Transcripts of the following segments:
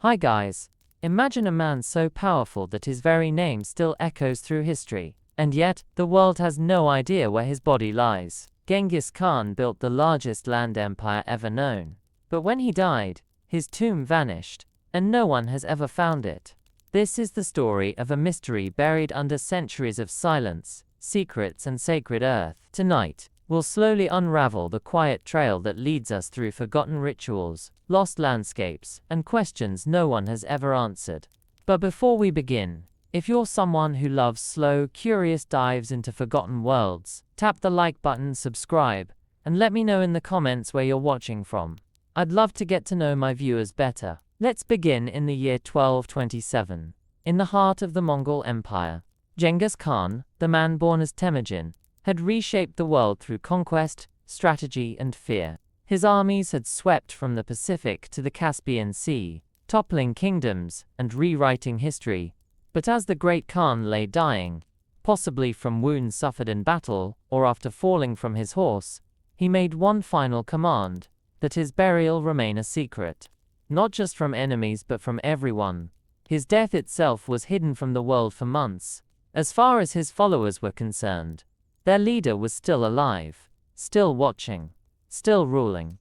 Hi guys. Imagine a man so powerful that his very name still echoes through history, and yet, the world has no idea where his body lies. Genghis Khan built the largest land empire ever known. But when he died, his tomb vanished, and no one has ever found it. This is the story of a mystery buried under centuries of silence, secrets and sacred earth. Tonight, we'll slowly unravel the quiet trail that leads us through forgotten rituals, lost landscapes, and questions no one has ever answered. But before we begin, if you're someone who loves slow, curious dives into forgotten worlds, tap the like button, subscribe, and let me know in the comments where you're watching from. I'd love to get to know my viewers better. Let's begin in the year 1227. In the heart of the Mongol Empire, Genghis Khan, the man born as Temujin, had reshaped the world through conquest, strategy, and fear. His armies had swept from the Pacific to the Caspian Sea, toppling kingdoms and rewriting history. But as the great Khan lay dying, possibly from wounds suffered in battle or after falling from his horse, he made one final command: that his burial remain a secret. Not just from enemies but from everyone. His death itself was hidden from the world for months. As far as his followers were concerned, their leader was still alive, still watching, still ruling.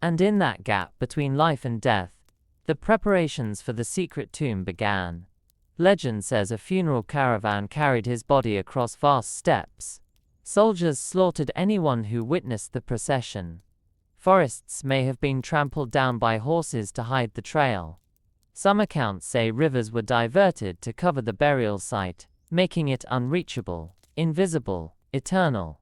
And in that gap between life and death, the preparations for the secret tomb began. Legend says a funeral caravan carried his body across vast steppes. Soldiers slaughtered anyone who witnessed the procession. Forests may have been trampled down by horses to hide the trail. Some accounts say rivers were diverted to cover the burial site, making it unreachable, invisible, eternal.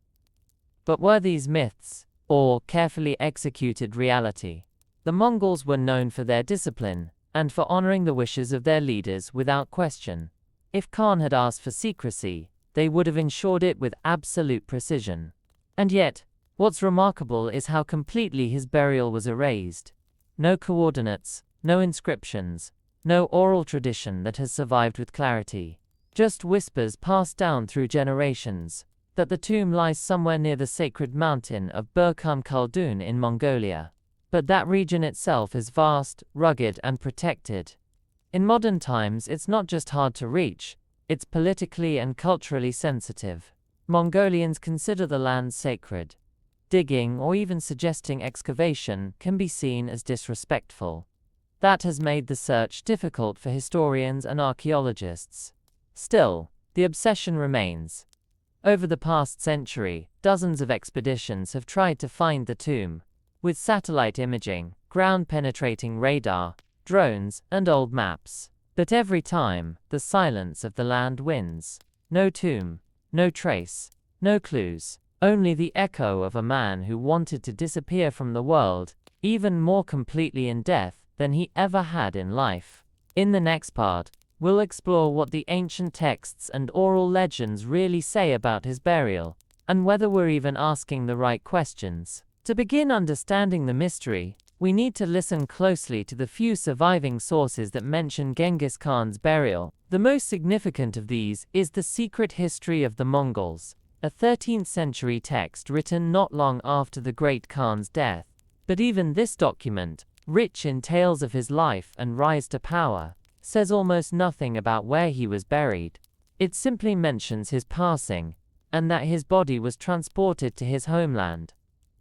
But were these myths, or carefully executed reality? The Mongols were known for their discipline, and for honoring the wishes of their leaders without question. If Khan had asked for secrecy, they would have ensured it with absolute precision. And yet, what's remarkable is how completely his burial was erased. No coordinates, no inscriptions, no oral tradition that has survived with clarity. Just whispers passed down through generations, that the tomb lies somewhere near the sacred mountain of Burkhan Khaldun in Mongolia. But that region itself is vast, rugged, and protected. In modern times, it's not just hard to reach, it's politically and culturally sensitive. Mongolians consider the land sacred. Digging or even suggesting excavation can be seen as disrespectful. That has made the search difficult for historians and archaeologists. Still, the obsession remains. Over the past century, dozens of expeditions have tried to find the tomb, with satellite imaging, ground-penetrating radar, drones, and old maps. But every time, the silence of the land wins. No tomb, no trace, no clues, only the echo of a man who wanted to disappear from the world, even more completely in death than he ever had in life. In the next part, we'll explore what the ancient texts and oral legends really say about his burial, and whether we're even asking the right questions. To begin understanding the mystery, we need to listen closely to the few surviving sources that mention Genghis Khan's burial. The most significant of these is The Secret History of the Mongols, a 13th century text written not long after the great Khan's death. But even this document, rich in tales of his life and rise to power, says almost nothing about where he was buried. It simply mentions his passing, and that his body was transported to his homeland.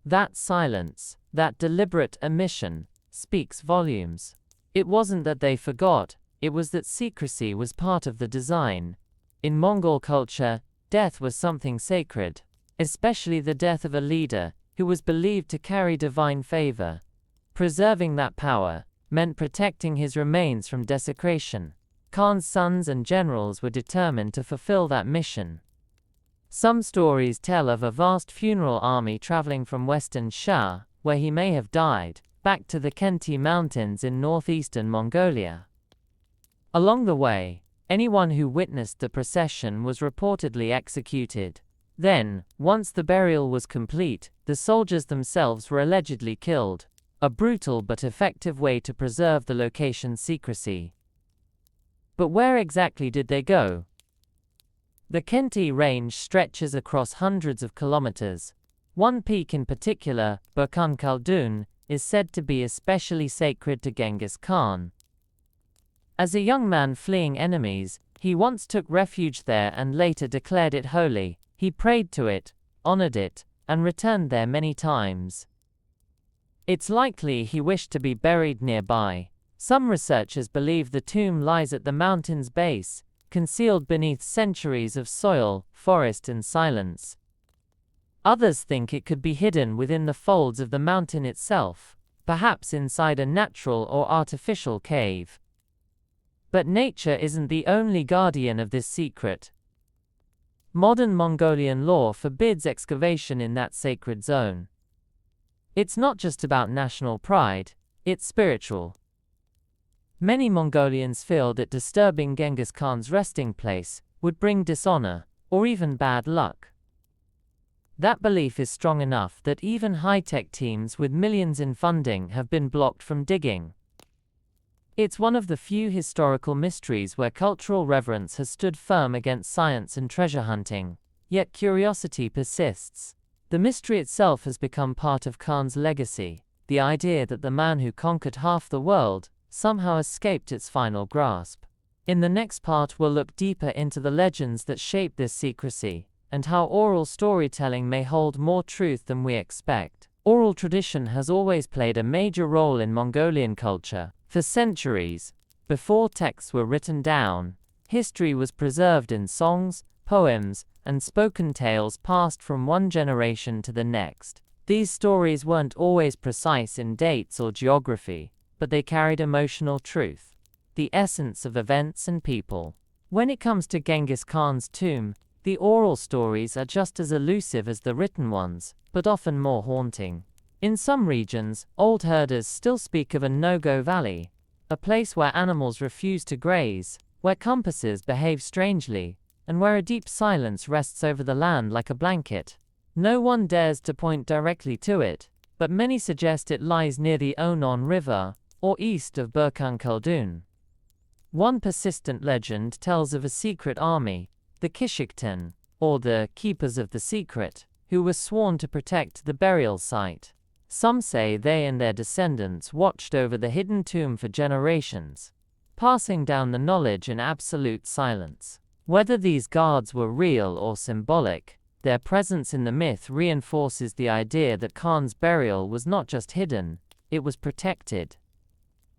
That silence, that deliberate omission, speaks volumes. It wasn't that they forgot, it was that secrecy was part of the design. In Mongol culture, death was something sacred, especially the death of a leader who was believed to carry divine favor. Preserving that power meant protecting his remains from desecration. Khan's sons and generals were determined to fulfill that mission. Some stories tell of a vast funeral army traveling from western Shah, where he may have died, back to the Khenti Mountains in northeastern Mongolia. Along the way, anyone who witnessed the procession was reportedly executed. Then, once the burial was complete, the soldiers themselves were allegedly killed. A brutal but effective way to preserve the location's secrecy. But where exactly did they go? The Khenti range stretches across hundreds of kilometers. One peak in particular, Burkhan Khaldun, is said to be especially sacred to Genghis Khan. As a young man fleeing enemies, he once took refuge there and later declared it holy. He prayed to it, honored it, and returned there many times. It's likely he wished to be buried nearby. Some researchers believe the tomb lies at the mountain's base, concealed beneath centuries of soil, forest, and silence. Others think it could be hidden within the folds of the mountain itself, perhaps inside a natural or artificial cave. But nature isn't the only guardian of this secret. Modern Mongolian law forbids excavation in that sacred zone. It's not just about national pride, it's spiritual. Many Mongolians feel that disturbing Genghis Khan's resting place would bring dishonor, or even bad luck. That belief is strong enough that even high-tech teams with millions in funding have been blocked from digging. It's one of the few historical mysteries where cultural reverence has stood firm against science and treasure hunting, yet curiosity persists. The mystery itself has become part of Khan's legacy, the idea that the man who conquered half the world somehow escaped its final grasp. In the next part, we'll look deeper into the legends that shape this secrecy, and how oral storytelling may hold more truth than we expect. Oral tradition has always played a major role in Mongolian culture. For centuries, before texts were written down, history was preserved in songs, poems, and spoken tales passed from one generation to the next. These stories weren't always precise in dates or geography, but they carried emotional truth, the essence of events and people. When it comes to Genghis Khan's tomb, the oral stories are just as elusive as the written ones, but often more haunting. In some regions, old herders still speak of a no-go valley, a place where animals refuse to graze, where compasses behave strangely, and where a deep silence rests over the land like a blanket. No one dares to point directly to it, but many suggest it lies near the Onon River, or east of Burkhan Khaldun. One persistent legend tells of a secret army, the Kishikten, or the Keepers of the Secret, who were sworn to protect the burial site. Some say they and their descendants watched over the hidden tomb for generations, passing down the knowledge in absolute silence. Whether these guards were real or symbolic, their presence in the myth reinforces the idea that Khan's burial was not just hidden, it was protected.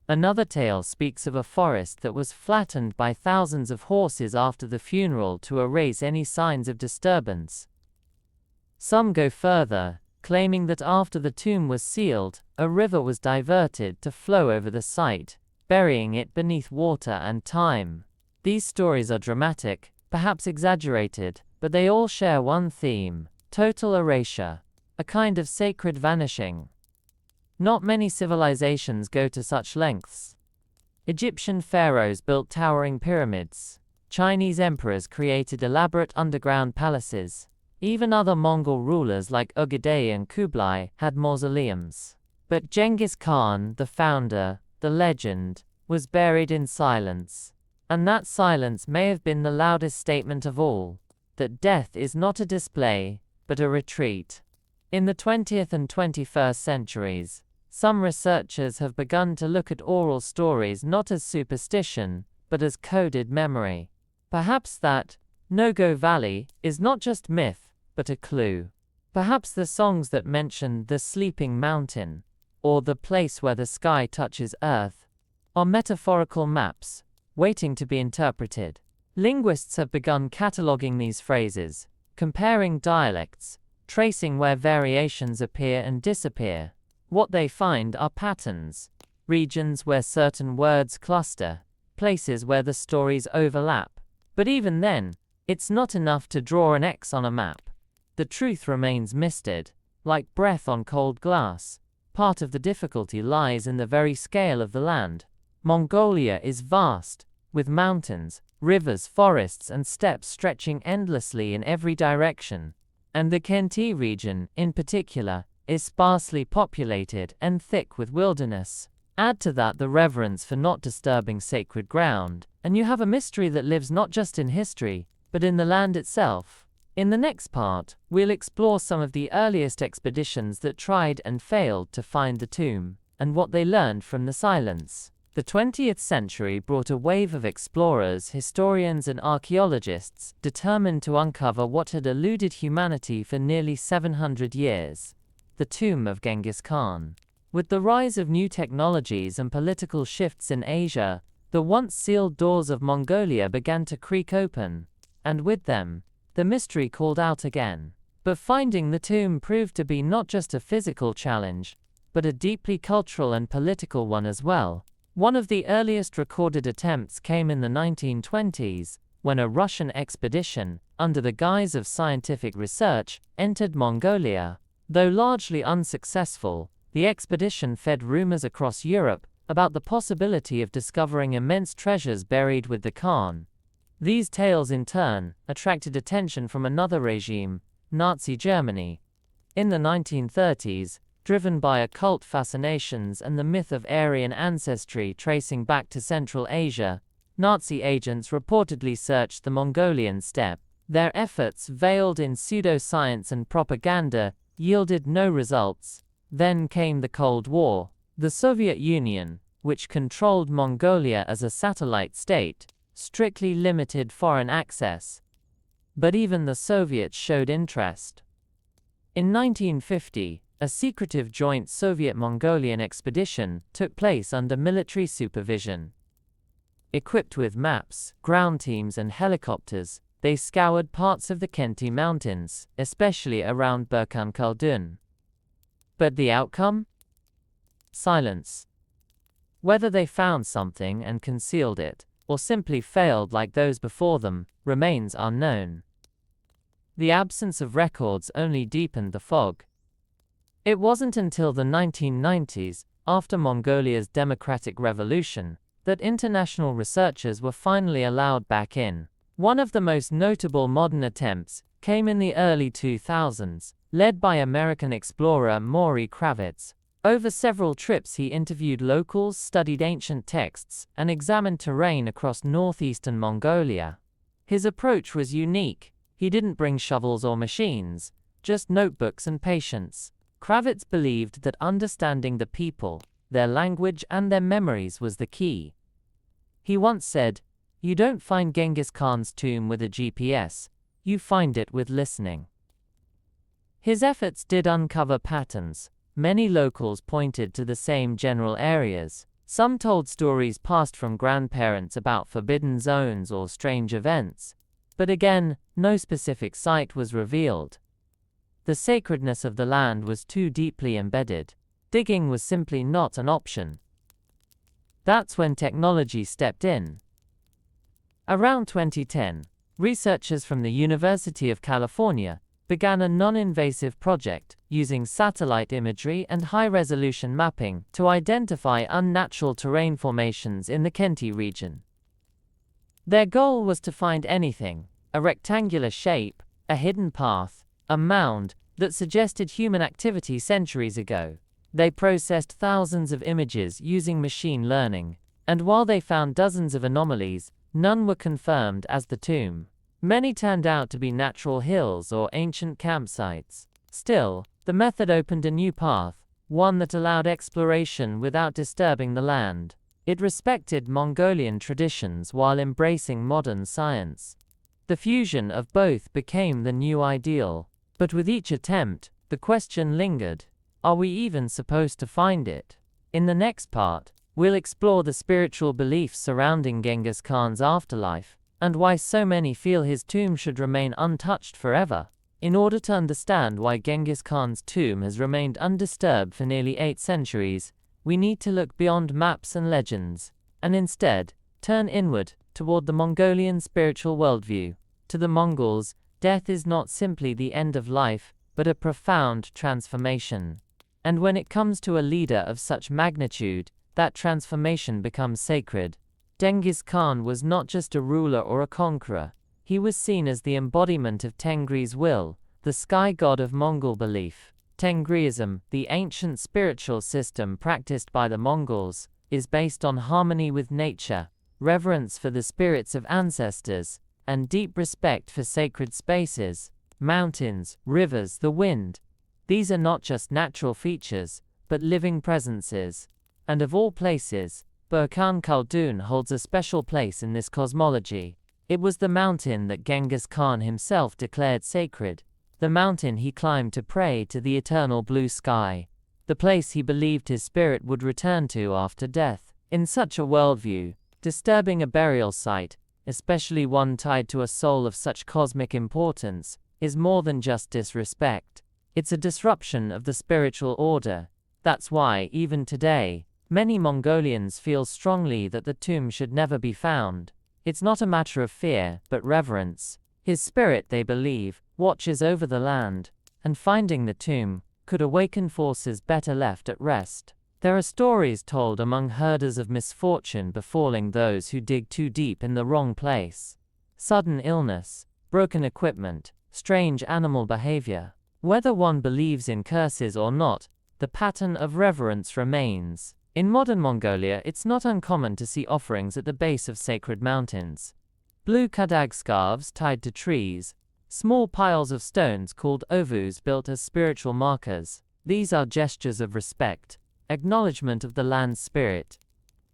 Another tale speaks of a forest that was flattened by thousands of horses after the funeral to erase any signs of disturbance. Some go further, claiming that after the tomb was sealed, a river was diverted to flow over the site, burying it beneath water and time. These stories are dramatic, perhaps exaggerated, but they all share one theme: total erasure, a kind of sacred vanishing. Not many civilizations go to such lengths. Egyptian pharaohs built towering pyramids. Chinese emperors created elaborate underground palaces. Even other Mongol rulers like Ögedei and Kublai had mausoleums. But Genghis Khan, the founder, the legend, was buried in silence. And that silence may have been the loudest statement of all, that death is not a display, but a retreat. In the 20th and 21st centuries, some researchers have begun to look at oral stories not as superstition, but as coded memory. Perhaps that No-Go Valley is not just myth, but a clue. Perhaps the songs that mention the sleeping mountain, or the place where the sky touches earth, are metaphorical maps, waiting to be interpreted. Linguists have begun cataloging these phrases, comparing dialects, tracing where variations appear and disappear. What they find are patterns, regions where certain words cluster, places where the stories overlap. But even then, it's not enough to draw an X on a map. The truth remains misted, like breath on cold glass. Part of the difficulty lies in the very scale of the land. Mongolia is vast, with mountains, rivers, forests, and steppes stretching endlessly in every direction. And the Khenti region, in particular, is sparsely populated and thick with wilderness. Add to that the reverence for not disturbing sacred ground, and you have a mystery that lives not just in history, but in the land itself. In the next part, we'll explore some of the earliest expeditions that tried and failed to find the tomb, and what they learned from the silence. The 20th century brought a wave of explorers, historians, and archaeologists determined to uncover what had eluded humanity for nearly 700 years: the tomb of Genghis Khan. With the rise of new technologies and political shifts in Asia, the once sealed doors of Mongolia began to creak open, and with them, the mystery called out again. But finding the tomb proved to be not just a physical challenge, but a deeply cultural and political one as well. One of the earliest recorded attempts came in the 1920s, when a Russian expedition, under the guise of scientific research, entered Mongolia. Though largely unsuccessful, the expedition fed rumors across Europe about the possibility of discovering immense treasures buried with the Khan. These tales in turn attracted attention from another regime, Nazi Germany. In the 1930s, driven by occult fascinations and the myth of Aryan ancestry tracing back to Central Asia, Nazi agents reportedly searched the Mongolian steppe. Their efforts, veiled in pseudoscience and propaganda, yielded no results. Then came the Cold War. The Soviet Union, which controlled Mongolia as a satellite state, strictly limited foreign access. But even the Soviets showed interest. In 1950, a secretive joint Soviet-Mongolian expedition took place under military supervision. Equipped with maps, ground teams, and helicopters, they scoured parts of the Khenti Mountains, especially around Burkhan Khaldun. But the outcome? Silence. Whether they found something and concealed it, or simply failed like those before them, remains unknown. The absence of records only deepened the fog. It wasn't until the 1990s, after Mongolia's democratic revolution, that international researchers were finally allowed back in. One of the most notable modern attempts came in the early 2000s, led by American explorer Maury Kravitz. Over several trips he interviewed locals, studied ancient texts, and examined terrain across northeastern Mongolia. His approach was unique. He didn't bring shovels or machines, just notebooks and patience. Kravitz believed that understanding the people, their language, and their memories was the key. He once said, "You don't find Genghis Khan's tomb with a GPS, you find it with listening." His efforts did uncover patterns. Many locals pointed to the same general areas. Some told stories passed from grandparents about forbidden zones or strange events. But again, no specific site was revealed. The sacredness of the land was too deeply embedded. Digging was simply not an option. That's when technology stepped in. Around 2010, researchers from the University of California began a non-invasive project using satellite imagery and high-resolution mapping to identify unnatural terrain formations in the Khenti region. Their goal was to find anything: a rectangular shape, a hidden path, a mound that suggested human activity centuries ago. They processed thousands of images using machine learning, and while they found dozens of anomalies, none were confirmed as the tomb. Many turned out to be natural hills or ancient campsites. Still, the method opened a new path, one that allowed exploration without disturbing the land. It respected Mongolian traditions while embracing modern science. The fusion of both became the new ideal. But with each attempt, the question lingered: are we even supposed to find it? In the next part, we'll explore the spiritual beliefs surrounding Genghis Khan's afterlife, and why so many feel his tomb should remain untouched forever. In order to understand why Genghis Khan's tomb has remained undisturbed for nearly 8 centuries, we need to look beyond maps and legends, and instead, turn inward, toward the Mongolian spiritual worldview. To the Mongols, death is not simply the end of life, but a profound transformation. And when it comes to a leader of such magnitude, that transformation becomes sacred. Genghis Khan was not just a ruler or a conqueror. He was seen as the embodiment of Tengri's will, the sky god of Mongol belief. Tengriism, the ancient spiritual system practiced by the Mongols, is based on harmony with nature, reverence for the spirits of ancestors, and deep respect for sacred spaces, mountains, rivers, the wind. These are not just natural features, but living presences. And of all places, Burkhan Khaldun holds a special place in this cosmology. It was the mountain that Genghis Khan himself declared sacred, the mountain he climbed to pray to the eternal blue sky, the place he believed his spirit would return to after death. In such a worldview, disturbing a burial site, especially one tied to a soul of such cosmic importance, is more than just disrespect. It's a disruption of the spiritual order. That's why, even today, many Mongolians feel strongly that the tomb should never be found. It's not a matter of fear, but reverence. His spirit, they believe, watches over the land, and finding the tomb could awaken forces better left at rest. There are stories told among herders of misfortune befalling those who dig too deep in the wrong place. Sudden illness, broken equipment, strange animal behavior. Whether one believes in curses or not, the pattern of reverence remains. In modern Mongolia, it's not uncommon to see offerings at the base of sacred mountains. Blue kadag scarves tied to trees, small piles of stones called ovus built as spiritual markers. These are gestures of respect, acknowledgement of the land's spirit.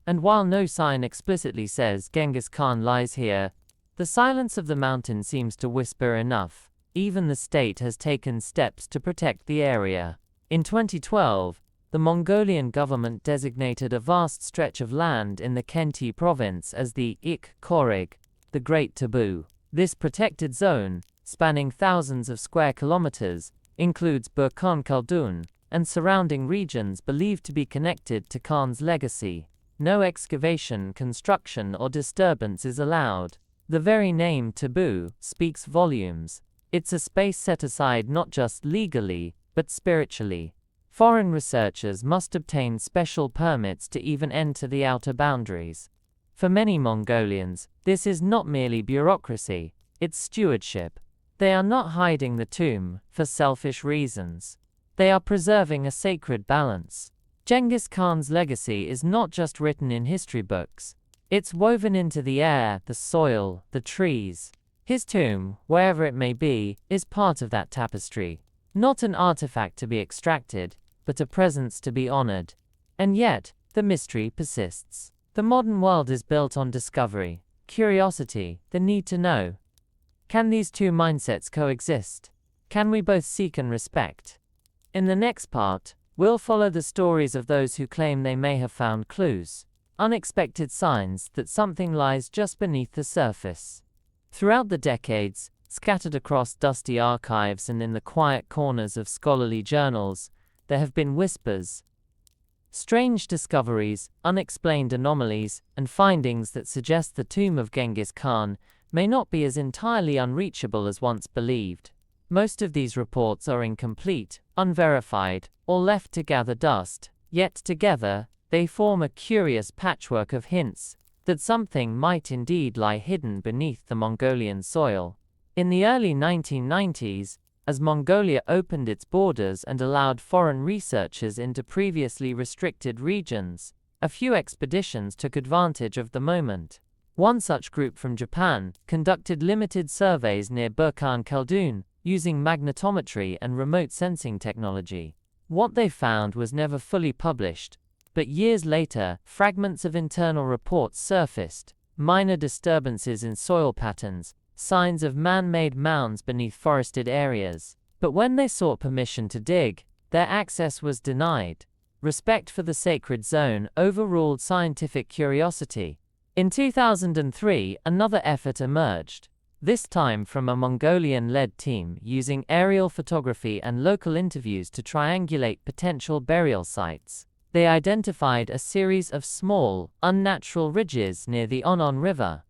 And while no sign explicitly says Genghis Khan lies here, the silence of the mountain seems to whisper enough. Even the state has taken steps to protect the area. In 2012, the Mongolian government designated a vast stretch of land in the Khenti province as the Ik Korrig, the Great Taboo. This protected zone, spanning thousands of square kilometers, includes Burkhan Khaldun and surrounding regions believed to be connected to Khan's legacy. No excavation, construction, or disturbance is allowed. The very name taboo speaks volumes. It's a space set aside not just legally, but spiritually. Foreign researchers must obtain special permits to even enter the outer boundaries. For many Mongolians, this is not merely bureaucracy, it's stewardship. They are not hiding the tomb for selfish reasons. They are preserving a sacred balance. Genghis Khan's legacy is not just written in history books. It's woven into the air, the soil, the trees. His tomb, wherever it may be, is part of that tapestry. Not an artifact to be extracted, but a presence to be honored. And yet, the mystery persists. The modern world is built on discovery, curiosity, the need to know. Can these two mindsets coexist? Can we both seek and respect? In the next part, we'll follow the stories of those who claim they may have found clues, unexpected signs that something lies just beneath the surface. Throughout the decades, scattered across dusty archives and in the quiet corners of scholarly journals, there have been whispers, strange discoveries, unexplained anomalies, and findings that suggest the tomb of Genghis Khan may not be as entirely unreachable as once believed. Most of these reports are incomplete, unverified, or left to gather dust, yet together, they form a curious patchwork of hints that something might indeed lie hidden beneath the Mongolian soil. In the early 1990s, as Mongolia opened its borders and allowed foreign researchers into previously restricted regions, a few expeditions took advantage of the moment. One such group from Japan conducted limited surveys near Burkhan Khaldun, using magnetometry and remote sensing technology. What they found was never fully published, but years later, fragments of internal reports surfaced, minor disturbances in soil patterns, signs of man-made mounds beneath forested areas. But when they sought permission to dig, their access was denied. Respect for the sacred zone overruled scientific curiosity. In 2003, another effort emerged, this time from a Mongolian-led team using aerial photography and local interviews to triangulate potential burial sites. They identified a series of small, unnatural ridges near the Onon River.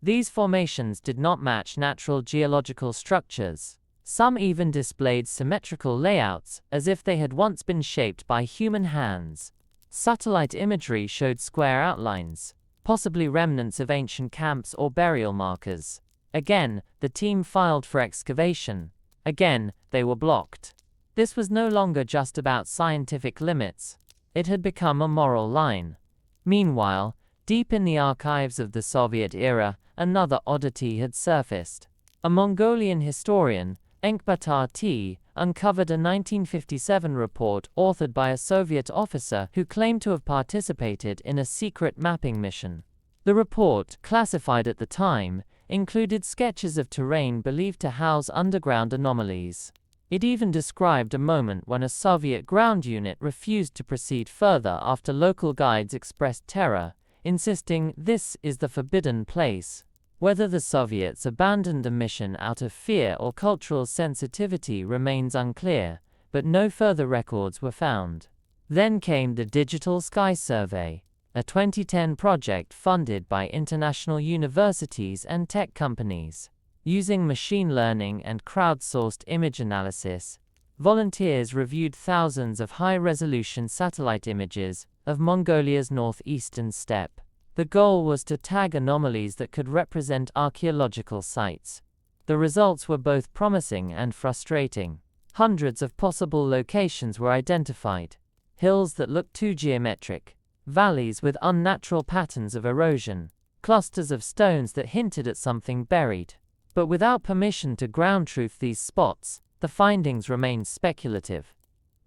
These formations did not match natural geological structures. Some even displayed symmetrical layouts, as if they had once been shaped by human hands. Satellite imagery showed square outlines, possibly remnants of ancient camps or burial markers. Again, the team filed for excavation. Again, they were blocked. This was no longer just about scientific limits. It had become a moral line. Meanwhile, deep in the archives of the Soviet era, another oddity had surfaced. A Mongolian historian, Enkbatar T, uncovered a 1957 report authored by a Soviet officer who claimed to have participated in a secret mapping mission. The report, classified at the time, included sketches of terrain believed to house underground anomalies. It even described a moment when a Soviet ground unit refused to proceed further after local guides expressed terror, insisting this is the forbidden place. Whether the Soviets abandoned the mission out of fear or cultural sensitivity remains unclear, but no further records were found. Then came the Digital Sky Survey, a 2010 project funded by international universities and tech companies. Using machine learning and crowdsourced image analysis, volunteers reviewed thousands of high-resolution satellite images of Mongolia's northeastern steppe. The goal was to tag anomalies that could represent archaeological sites. The results were both promising and frustrating. Hundreds of possible locations were identified: hills that looked too geometric, valleys with unnatural patterns of erosion, clusters of stones that hinted at something buried. But without permission to ground truth these spots, the findings remained speculative.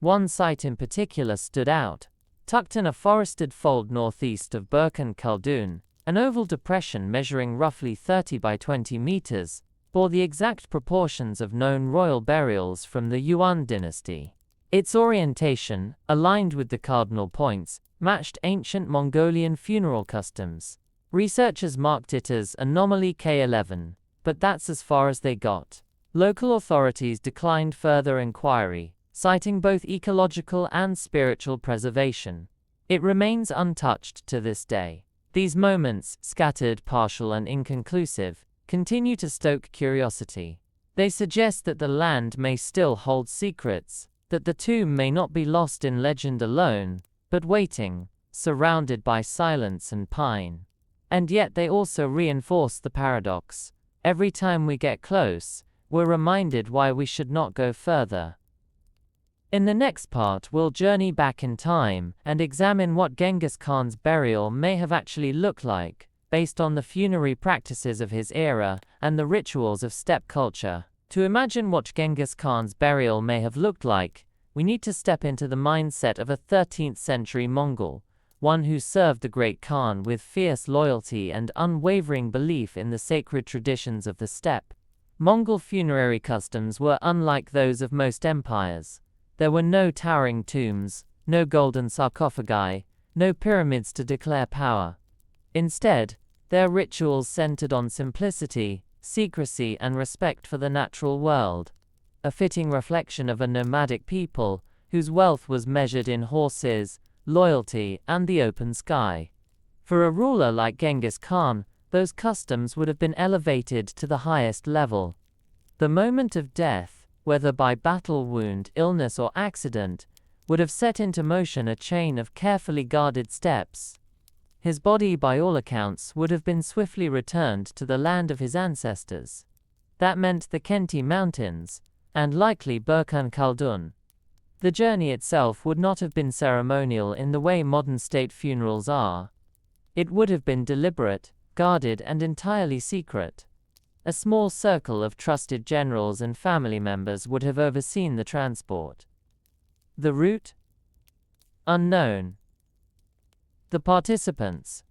One site in particular stood out. Tucked in a forested fold northeast of Burkhan Khaldun, an oval depression measuring roughly 30 by 20 meters, bore the exact proportions of known royal burials from the Yuan dynasty. Its orientation, aligned with the cardinal points, matched ancient Mongolian funeral customs. Researchers marked it as anomaly K11, but that's as far as they got. Local authorities declined further inquiry, citing both ecological and spiritual preservation. It remains untouched to this day. These moments, scattered, partial, and inconclusive, continue to stoke curiosity. They suggest that the land may still hold secrets, that the tomb may not be lost in legend alone, but waiting, surrounded by silence and pine. And yet they also reinforce the paradox. Every time we get close, we're reminded why we should not go further. In the next part, we'll journey back in time and examine what Genghis Khan's burial may have actually looked like, based on the funerary practices of his era and the rituals of steppe culture. To imagine what Genghis Khan's burial may have looked like, we need to step into the mindset of a 13th century Mongol, one who served the great Khan with fierce loyalty and unwavering belief in the sacred traditions of the steppe. Mongol funerary customs were unlike those of most empires. There were no towering tombs, no golden sarcophagi, no pyramids to declare power. Instead, their rituals centered on simplicity, secrecy, and respect for the natural world, a fitting reflection of a nomadic people whose wealth was measured in horses, loyalty, and the open sky. For a ruler like Genghis Khan, those customs would have been elevated to the highest level. The moment of death, whether by battle wound, illness, or accident, would have set into motion a chain of carefully guarded steps. His body, by all accounts, would have been swiftly returned to the land of his ancestors. That meant the Khenti Mountains, and likely Burkhan Khaldun. The journey itself would not have been ceremonial in the way modern state funerals are. It would have been deliberate, guarded, and entirely secret. A small circle of trusted generals and family members would have overseen the transport. The route? Unknown. The participants?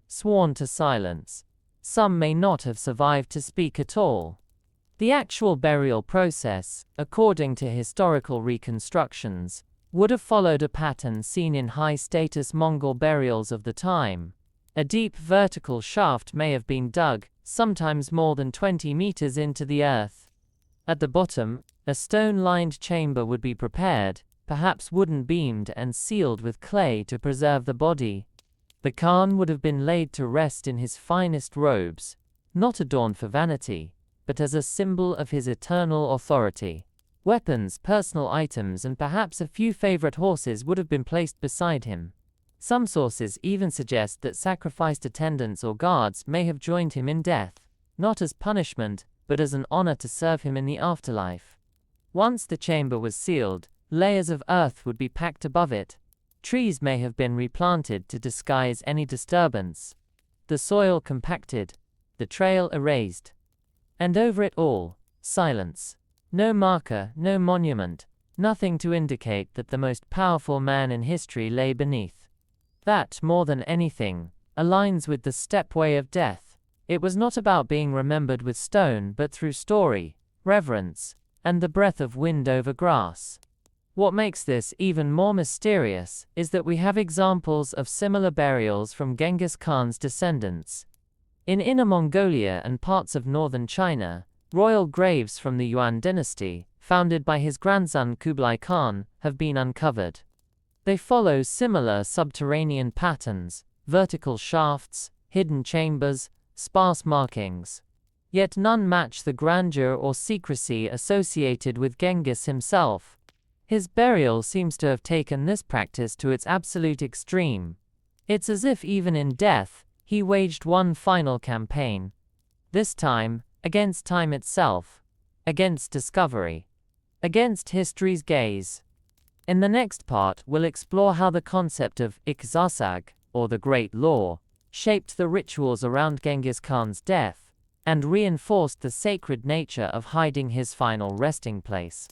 Sworn to silence. Some may not have survived to speak at all. The actual burial process, according to historical reconstructions, would have followed a pattern seen in high-status Mongol burials of the time. A deep vertical shaft may have been dug, sometimes more than 20 meters into the earth. At the bottom, a stone-lined chamber would be prepared, perhaps wooden-beamed and sealed with clay to preserve the body. The Khan would have been laid to rest in his finest robes, not adorned for vanity, but as a symbol of his eternal authority. Weapons, personal items, and perhaps a few favorite horses would have been placed beside him. Some sources even suggest that sacrificed attendants or guards may have joined him in death, not as punishment, but as an honor to serve him in the afterlife. Once the chamber was sealed, layers of earth would be packed above it. Trees may have been replanted to disguise any disturbance. The soil compacted, the trail erased. And over it all, silence. No marker, no monument, nothing to indicate that the most powerful man in history lay beneath. That, more than anything, aligns with the stepway of death. It was not about being remembered with stone but through story, reverence, and the breath of wind over grass. What makes this even more mysterious is that we have examples of similar burials from Genghis Khan's descendants. In Inner Mongolia and parts of northern China, royal graves from the Yuan dynasty, founded by his grandson Kublai Khan, have been uncovered. They follow similar subterranean patterns, vertical shafts, hidden chambers, sparse markings. Yet none match the grandeur or secrecy associated with Genghis himself. His burial seems to have taken this practice to its absolute extreme. It's as if even in death, he waged one final campaign. This time, against time itself, against discovery, against history's gaze. In the next part, we'll explore how the concept of Iqzasag, or the Great Law, shaped the rituals around Genghis Khan's death, and reinforced the sacred nature of hiding his final resting place.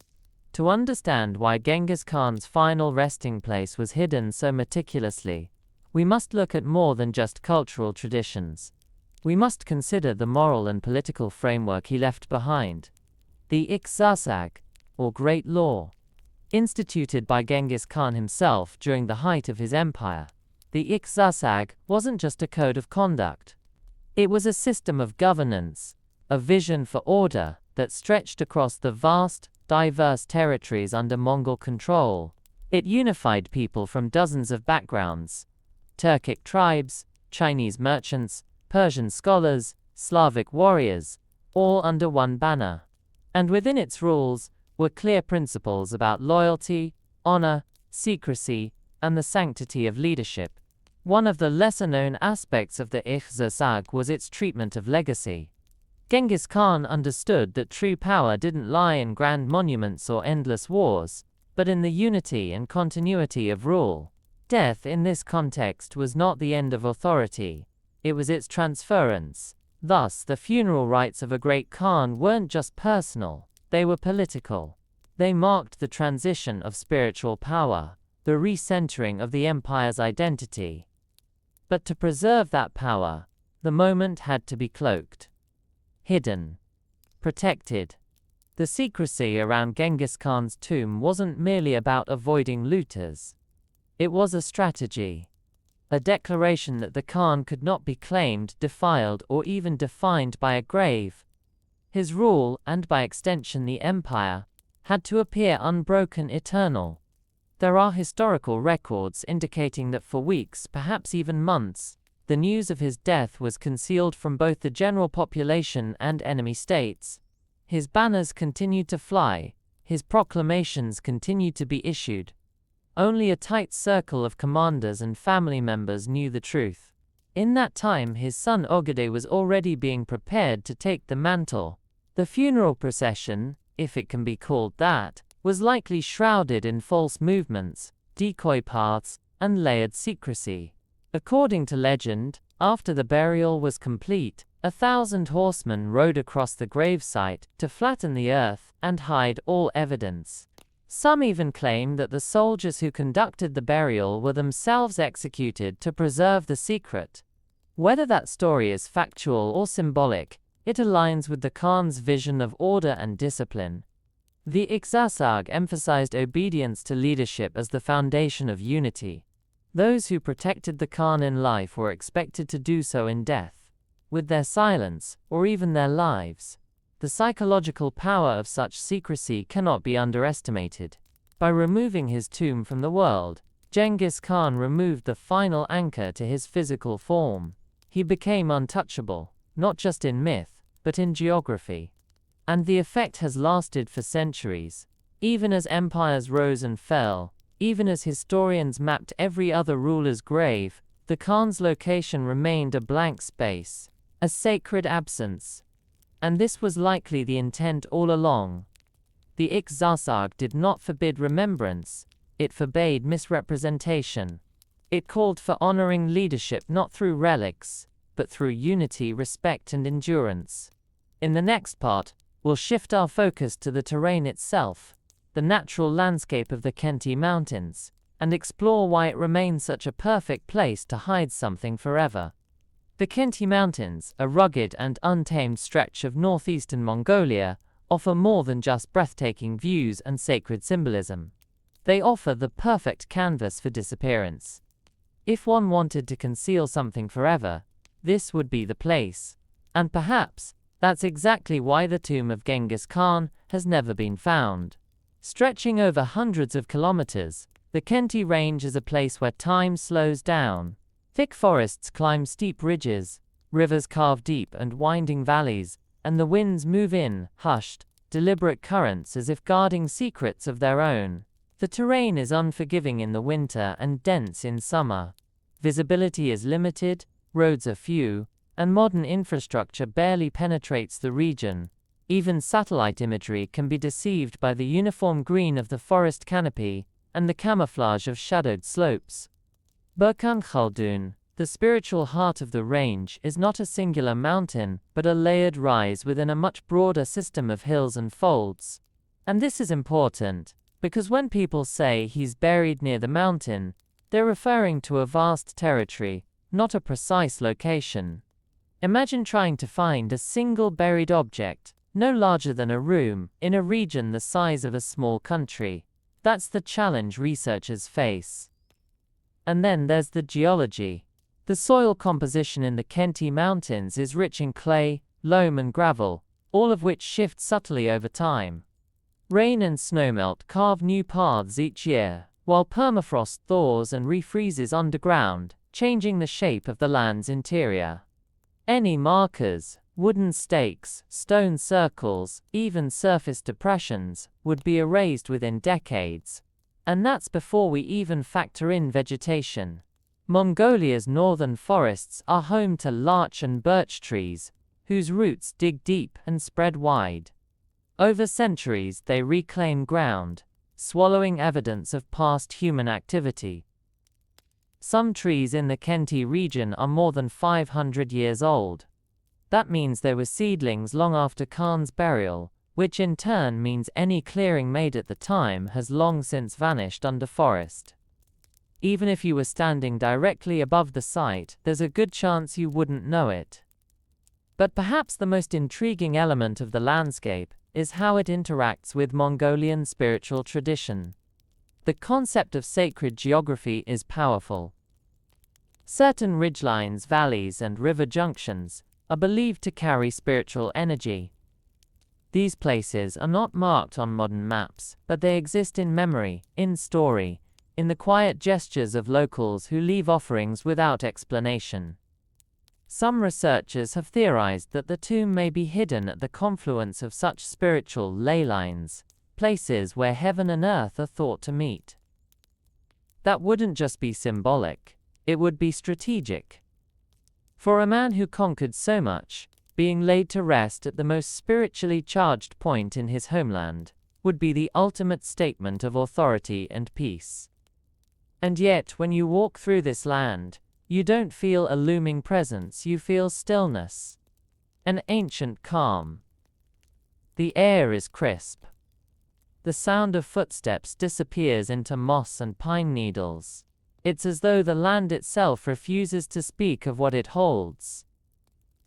To understand why Genghis Khan's final resting place was hidden so meticulously, we must look at more than just cultural traditions. We must consider the moral and political framework he left behind. The Iqzasag, or Great Law, instituted by Genghis Khan himself during the height of his empire. The Iqzasag wasn't just a code of conduct. It was a system of governance, a vision for order that stretched across the vast, diverse territories under Mongol control. It unified people from dozens of backgrounds: Turkic tribes, Chinese merchants, Persian scholars, Slavic warriors, all under one banner. And within its rules were clear principles about loyalty, honor, secrecy, and the sanctity of leadership. One of the lesser-known aspects of the Iqzasag was its treatment of legacy. Genghis Khan understood that true power didn't lie in grand monuments or endless wars, but in the unity and continuity of rule. Death in this context was not the end of authority, it was its transference. Thus, the funeral rites of a great Khan weren't just personal, they were political. They marked the transition of spiritual power, the recentering of the empire's identity. But to preserve that power, the moment had to be cloaked, hidden, protected. The secrecy around Genghis Khan's tomb wasn't merely about avoiding looters. It was a strategy, a declaration that the Khan could not be claimed, defiled, or even defined by a grave. His rule, and by extension the empire, had to appear unbroken, eternal. There are historical records indicating that for weeks, perhaps even months, the news of his death was concealed from both the general population and enemy states. His banners continued to fly, his proclamations continued to be issued. Only a tight circle of commanders and family members knew the truth. In that time, his son Ogedei was already being prepared to take the mantle. The funeral procession, if it can be called that, was likely shrouded in false movements, decoy paths, and layered secrecy. According to legend, after the burial was complete, 1,000 horsemen rode across the gravesite to flatten the earth and hide all evidence. Some even claim that the soldiers who conducted the burial were themselves executed to preserve the secret. Whether that story is factual or symbolic, it aligns with the Khan's vision of order and discipline. The Iqzasag emphasized obedience to leadership as the foundation of unity. Those who protected the Khan in life were expected to do so in death, with their silence, or even their lives. The psychological power of such secrecy cannot be underestimated. By removing his tomb from the world, Genghis Khan removed the final anchor to his physical form. He became untouchable, not just in myth, but in geography. And the effect has lasted for centuries. Even as empires rose and fell, even as historians mapped every other ruler's grave, the Khan's location remained a blank space, a sacred absence. And this was likely the intent all along. The Iqzasag did not forbid remembrance, it forbade misrepresentation. It called for honoring leadership not through relics, but through unity, respect, and endurance. In the next part, we'll shift our focus to the terrain itself, the natural landscape of the Khenti Mountains, and explore why it remains such a perfect place to hide something forever. The Khenti Mountains, a rugged and untamed stretch of northeastern Mongolia, offer more than just breathtaking views and sacred symbolism. They offer the perfect canvas for disappearance. If one wanted to conceal something forever, this would be the place. And perhaps that's exactly why the tomb of Genghis Khan has never been found. Stretching over hundreds of kilometers, the Khenti Range is a place where time slows down. Thick forests climb steep ridges, rivers carve deep and winding valleys, and the winds move in hushed, deliberate currents as if guarding secrets of their own. The terrain is unforgiving in the winter and dense in summer. Visibility is limited, roads are few, and modern infrastructure barely penetrates the region. Even satellite imagery can be deceived by the uniform green of the forest canopy and the camouflage of shadowed slopes. Burkhan Khaldun, the spiritual heart of the range, is not a singular mountain, but a layered rise within a much broader system of hills and folds. And this is important, because when people say he's buried near the mountain, they're referring to a vast territory, not a precise location. Imagine trying to find a single buried object, no larger than a room, in a region the size of a small country. That's the challenge researchers face. And then there's the geology. The soil composition in the Khenti Mountains is rich in clay, loam and gravel, all of which shift subtly over time. Rain and snowmelt carve new paths each year, while permafrost thaws and refreezes underground, changing the shape of the land's interior. Any markers, wooden stakes, stone circles, even surface depressions, would be erased within decades. And that's before we even factor in vegetation. Mongolia's northern forests are home to larch and birch trees, whose roots dig deep and spread wide. Over centuries they reclaim ground, swallowing evidence of past human activity. Some trees in the Khenti region are more than 500 years old. That means they were seedlings long after Khan's burial, which in turn means any clearing made at the time has long since vanished under forest. Even if you were standing directly above the site, there's a good chance you wouldn't know it. But perhaps the most intriguing element of the landscape is how it interacts with Mongolian spiritual tradition. The concept of sacred geography is powerful. Certain ridgelines, valleys, and river junctions are believed to carry spiritual energy. These places are not marked on modern maps, but they exist in memory, in story, in the quiet gestures of locals who leave offerings without explanation. Some researchers have theorized that the tomb may be hidden at the confluence of such spiritual ley lines, places where heaven and earth are thought to meet. That wouldn't just be symbolic, it would be strategic. For a man who conquered so much, being laid to rest at the most spiritually charged point in his homeland would be the ultimate statement of authority and peace. And yet, when you walk through this land, you don't feel a looming presence, you feel stillness. An ancient calm. The air is crisp. The sound of footsteps disappears into moss and pine needles. It's as though the land itself refuses to speak of what it holds.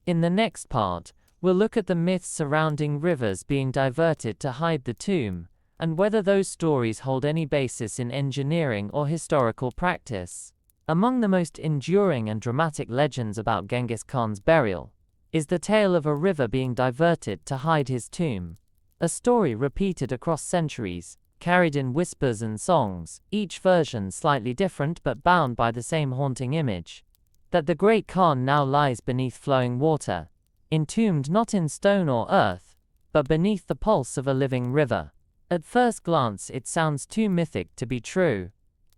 In the next part, we'll look at the myths surrounding rivers being diverted to hide the tomb, and whether those stories hold any basis in engineering or historical practice. Among the most enduring and dramatic legends about Genghis Khan's burial is the tale of a river being diverted to hide his tomb. A story repeated across centuries, carried in whispers and songs, each version slightly different but bound by the same haunting image. That the great Khan now lies beneath flowing water, entombed not in stone or earth, but beneath the pulse of a living river. At first glance it sounds too mythic to be true.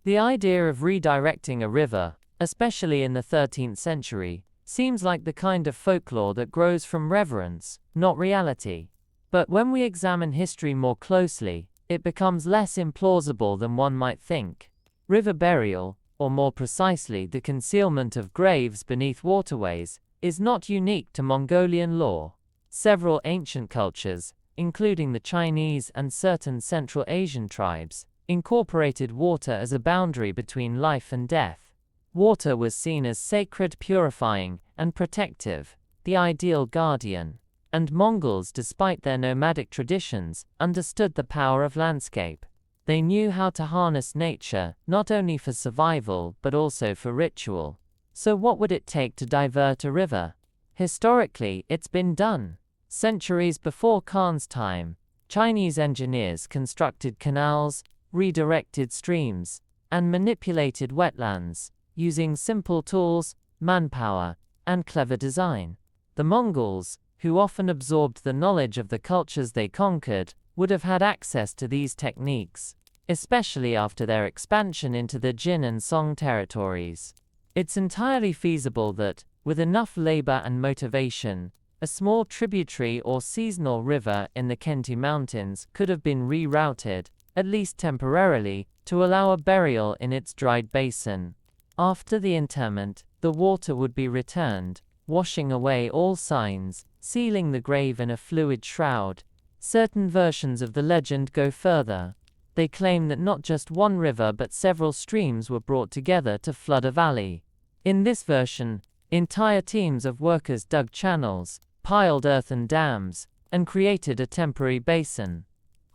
The idea of redirecting a river, especially in the 13th century, seems like the kind of folklore that grows from reverence, not reality. But when we examine history more closely, it becomes less implausible than one might think. River burial, or more precisely the concealment of graves beneath waterways, is not unique to Mongolian lore. Several ancient cultures, including the Chinese and certain Central Asian tribes, incorporated water as a boundary between life and death. Water was seen as sacred, purifying, and protective, the ideal guardian. And Mongols, despite their nomadic traditions, understood the power of landscape. They knew how to harness nature, not only for survival but also for ritual. So what would it take to divert a river? Historically, it's been done. Centuries before Khan's time, Chinese engineers constructed canals, redirected streams, and manipulated wetlands, using simple tools, manpower, and clever design. The Mongols, who often absorbed the knowledge of the cultures they conquered, would have had access to these techniques, especially after their expansion into the Jin and Song territories. It's entirely feasible that, with enough labor and motivation, a small tributary or seasonal river in the Khenti Mountains could have been rerouted, at least temporarily, to allow a burial in its dried basin. After the interment, the water would be returned, washing away all signs, sealing the grave in a fluid shroud. Certain versions of the legend go further. They claim that not just one river but several streams were brought together to flood a valley. In this version, entire teams of workers dug channels, piled earthen dams, and created a temporary basin.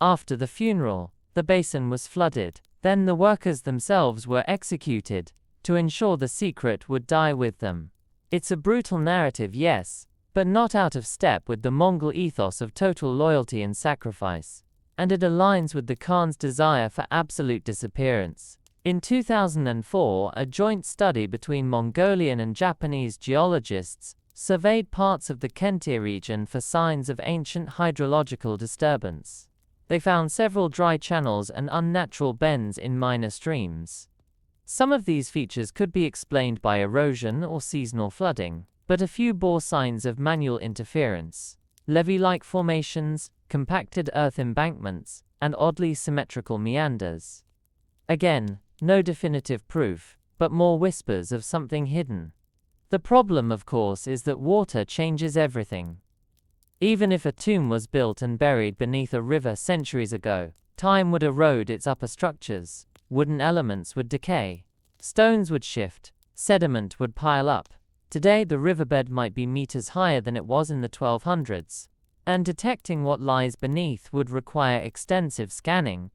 After the funeral, the basin was flooded. Then the workers themselves were executed, to ensure the secret would die with them. It's a brutal narrative, yes, but not out of step with the Mongol ethos of total loyalty and sacrifice. And it aligns with the Khan's desire for absolute disappearance. In 2004, a joint study between Mongolian and Japanese geologists surveyed parts of the Khenti region for signs of ancient hydrological disturbance. They found several dry channels and unnatural bends in minor streams. Some of these features could be explained by erosion or seasonal flooding, but a few bore signs of manual interference. Levee-like formations, compacted earth embankments, and oddly symmetrical meanders. Again, no definitive proof, but more whispers of something hidden. The problem, of course, is that water changes everything. Even if a tomb was built and buried beneath a river centuries ago, time would erode its upper structures. Wooden elements would decay. Stones would shift. Sediment would pile up. Today, the riverbed might be meters higher than it was in the 1200s. And detecting what lies beneath would require extensive scanning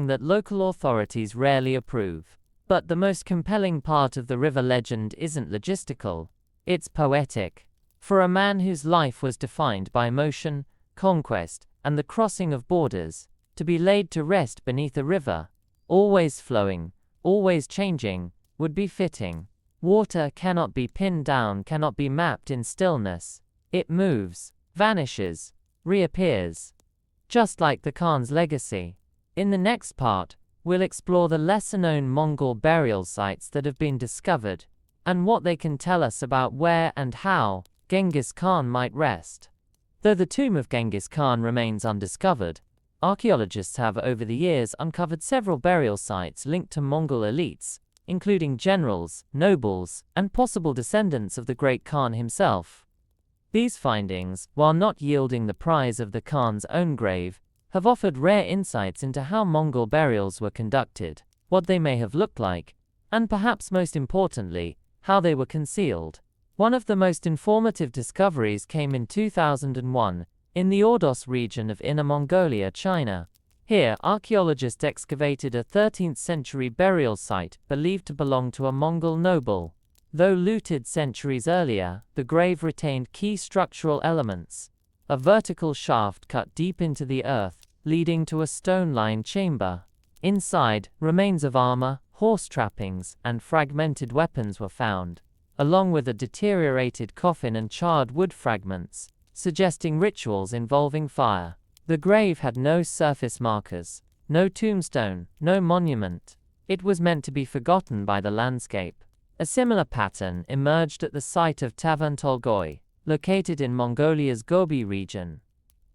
that local authorities rarely approve. But the most compelling part of the river legend isn't logistical. It's poetic. For a man whose life was defined by motion, conquest, and the crossing of borders, to be laid to rest beneath a river, always flowing, always changing, would be fitting. Water cannot be pinned down, cannot be mapped in stillness. It moves, vanishes, reappears. Just like the Khan's legacy. In the next part, we'll explore the lesser-known Mongol burial sites that have been discovered, and what they can tell us about where and how Genghis Khan might rest. Though the tomb of Genghis Khan remains undiscovered, archaeologists have over the years uncovered several burial sites linked to Mongol elites, including generals, nobles, and possible descendants of the great Khan himself. These findings, while not yielding the prize of the Khan's own grave, have offered rare insights into how Mongol burials were conducted, what they may have looked like, and perhaps most importantly, how they were concealed. One of the most informative discoveries came in 2001, in the Ordos region of Inner Mongolia, China. Here, archaeologists excavated a 13th-century burial site believed to belong to a Mongol noble. Though looted centuries earlier, the grave retained key structural elements. A vertical shaft cut deep into the earth, leading to a stone-lined chamber. Inside, remains of armor, horse trappings, and fragmented weapons were found, along with a deteriorated coffin and charred wood fragments, suggesting rituals involving fire. The grave had no surface markers, no tombstone, no monument. It was meant to be forgotten by the landscape. A similar pattern emerged at the site of Tavan Tolgoi, located in Mongolia's Gobi region.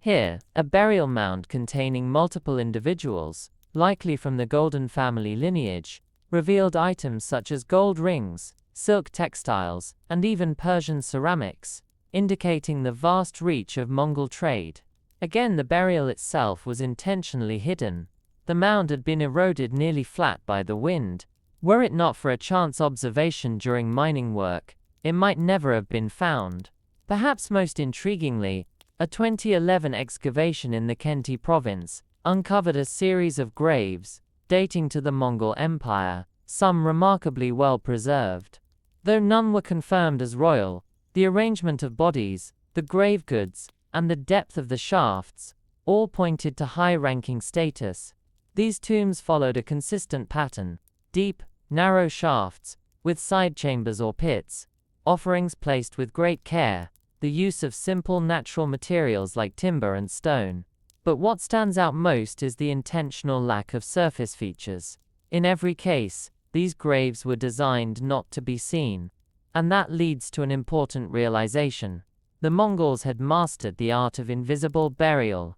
Here, a burial mound containing multiple individuals, likely from the Golden family lineage, revealed items such as gold rings, silk textiles, and even Persian ceramics, indicating the vast reach of Mongol trade. Again, the burial itself was intentionally hidden. The mound had been eroded nearly flat by the wind. Were it not for a chance observation during mining work, it might never have been found. Perhaps most intriguingly, a 2011 excavation in the Khenti province uncovered a series of graves dating to the Mongol Empire, some remarkably well preserved. Though none were confirmed as royal, the arrangement of bodies, the grave goods, and the depth of the shafts all pointed to high-ranking status. These tombs followed a consistent pattern: deep, narrow shafts, with side chambers or pits, offerings placed with great care, the use of simple natural materials like timber and stone. But what stands out most is the intentional lack of surface features. In every case, these graves were designed not to be seen. And that leads to an important realization. The Mongols had mastered the art of invisible burial.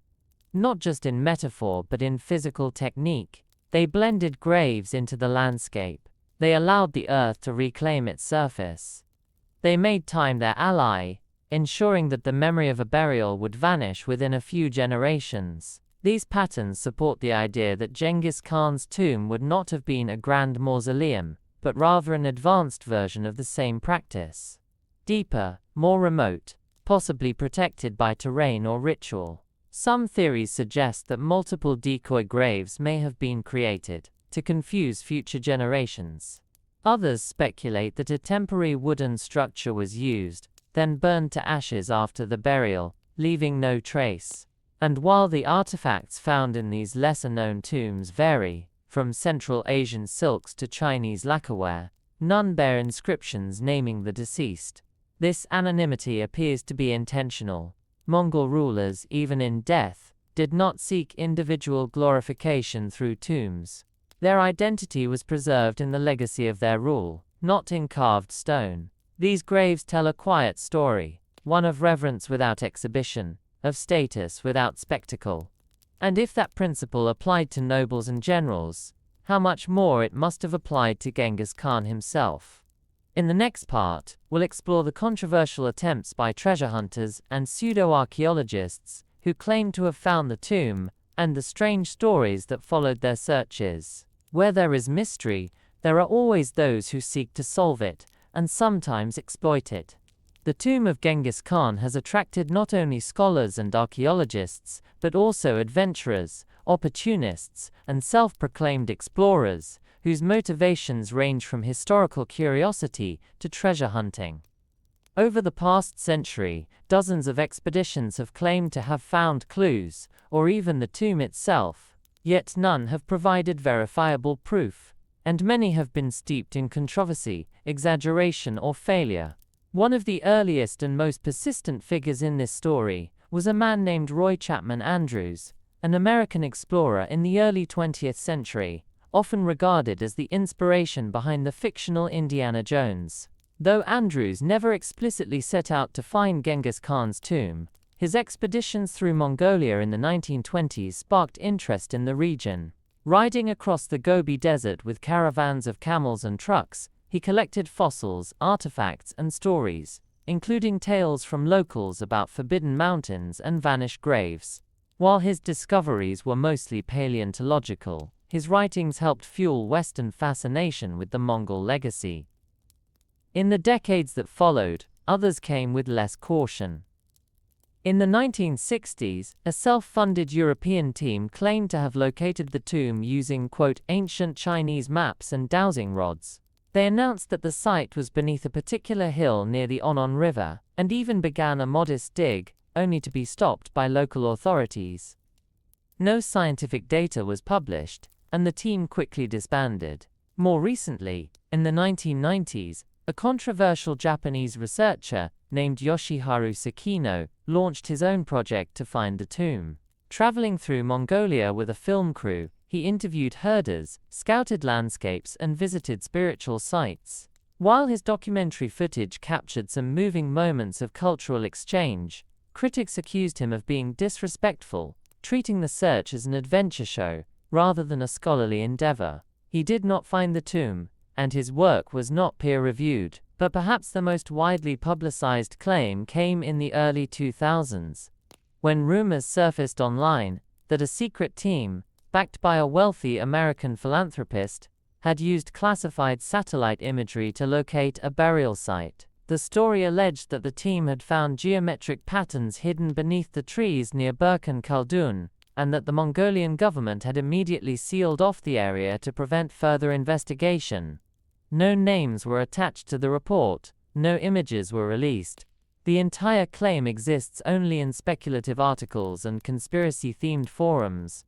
Not just in metaphor but in physical technique. They blended graves into the landscape. They allowed the earth to reclaim its surface. They made time their ally, ensuring that the memory of a burial would vanish within a few generations. These patterns support the idea that Genghis Khan's tomb would not have been a grand mausoleum, but rather an advanced version of the same practice. Deeper, more remote, possibly protected by terrain or ritual. Some theories suggest that multiple decoy graves may have been created to confuse future generations. Others speculate that a temporary wooden structure was used, then burned to ashes after the burial, leaving no trace. And while the artifacts found in these lesser-known tombs vary, from Central Asian silks to Chinese lacquerware, none bear inscriptions naming the deceased. This anonymity appears to be intentional. Mongol rulers, even in death, did not seek individual glorification through tombs. Their identity was preserved in the legacy of their rule, not in carved stone. These graves tell a quiet story, one of reverence without exhibition, of status without spectacle. And if that principle applied to nobles and generals, how much more it must have applied to Genghis Khan himself. In the next part, we'll explore the controversial attempts by treasure hunters and pseudo-archaeologists who claim to have found the tomb, and the strange stories that followed their searches. Where there is mystery, there are always those who seek to solve it, and sometimes exploit it. The tomb of Genghis Khan has attracted not only scholars and archaeologists, but also adventurers, opportunists, and self-proclaimed explorers, whose motivations range from historical curiosity to treasure hunting. Over the past century, dozens of expeditions have claimed to have found clues, or even the tomb itself, yet none have provided verifiable proof, and many have been steeped in controversy, exaggeration, or failure. One of the earliest and most persistent figures in this story was a man named Roy Chapman Andrews, an American explorer in the early 20th century, often regarded as the inspiration behind the fictional Indiana Jones. Though Andrews never explicitly set out to find Genghis Khan's tomb, his expeditions through Mongolia in the 1920s sparked interest in the region. Riding across the Gobi Desert with caravans of camels and trucks, he collected fossils, artifacts, and stories, including tales from locals about forbidden mountains and vanished graves. While his discoveries were mostly paleontological, his writings helped fuel Western fascination with the Mongol legacy. In the decades that followed, others came with less caution. In the 1960s, a self-funded European team claimed to have located the tomb using, quote, ancient Chinese maps and dowsing rods. They announced that the site was beneath a particular hill near the Onon River, and even began a modest dig, only to be stopped by local authorities. No scientific data was published, and the team quickly disbanded. More recently, in the 1990s, a controversial Japanese researcher named Yoshiharu Sakino launched his own project to find the tomb. Traveling through Mongolia with a film crew, he interviewed herders, scouted landscapes, and visited spiritual sites. While his documentary footage captured some moving moments of cultural exchange, critics accused him of being disrespectful, treating the search as an adventure show, rather than a scholarly endeavor. He did not find the tomb, and his work was not peer-reviewed, but perhaps the most widely publicized claim came in the early 2000s. When rumors surfaced online that a secret team, backed by a wealthy American philanthropist, had used classified satellite imagery to locate a burial site, the story alleged that the team had found geometric patterns hidden beneath the trees near Burkan Khaldun, and that the Mongolian government had immediately sealed off the area to prevent further investigation. No names were attached to the report, no images were released. The entire claim exists only in speculative articles and conspiracy-themed forums.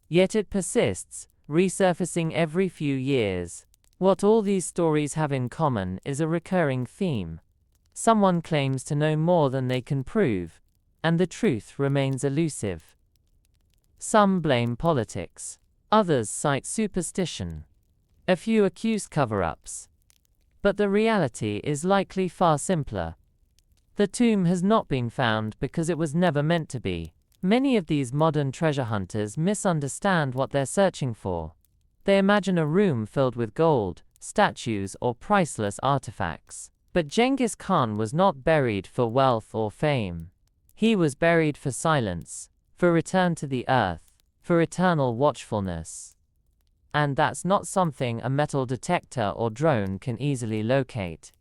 Yet it persists, resurfacing every few years. What all these stories have in common is a recurring theme. Someone claims to know more than they can prove, and the truth remains elusive. Some blame politics. Others cite superstition. A few accuse cover-ups. But the reality is likely far simpler. The tomb has not been found because it was never meant to be. Many of these modern treasure hunters misunderstand what they're searching for. They imagine a room filled with gold, statues, or priceless artifacts. But Genghis Khan was not buried for wealth or fame. He was buried for silence, for return to the earth, for eternal watchfulness. And that's not something a metal detector or drone can easily locate.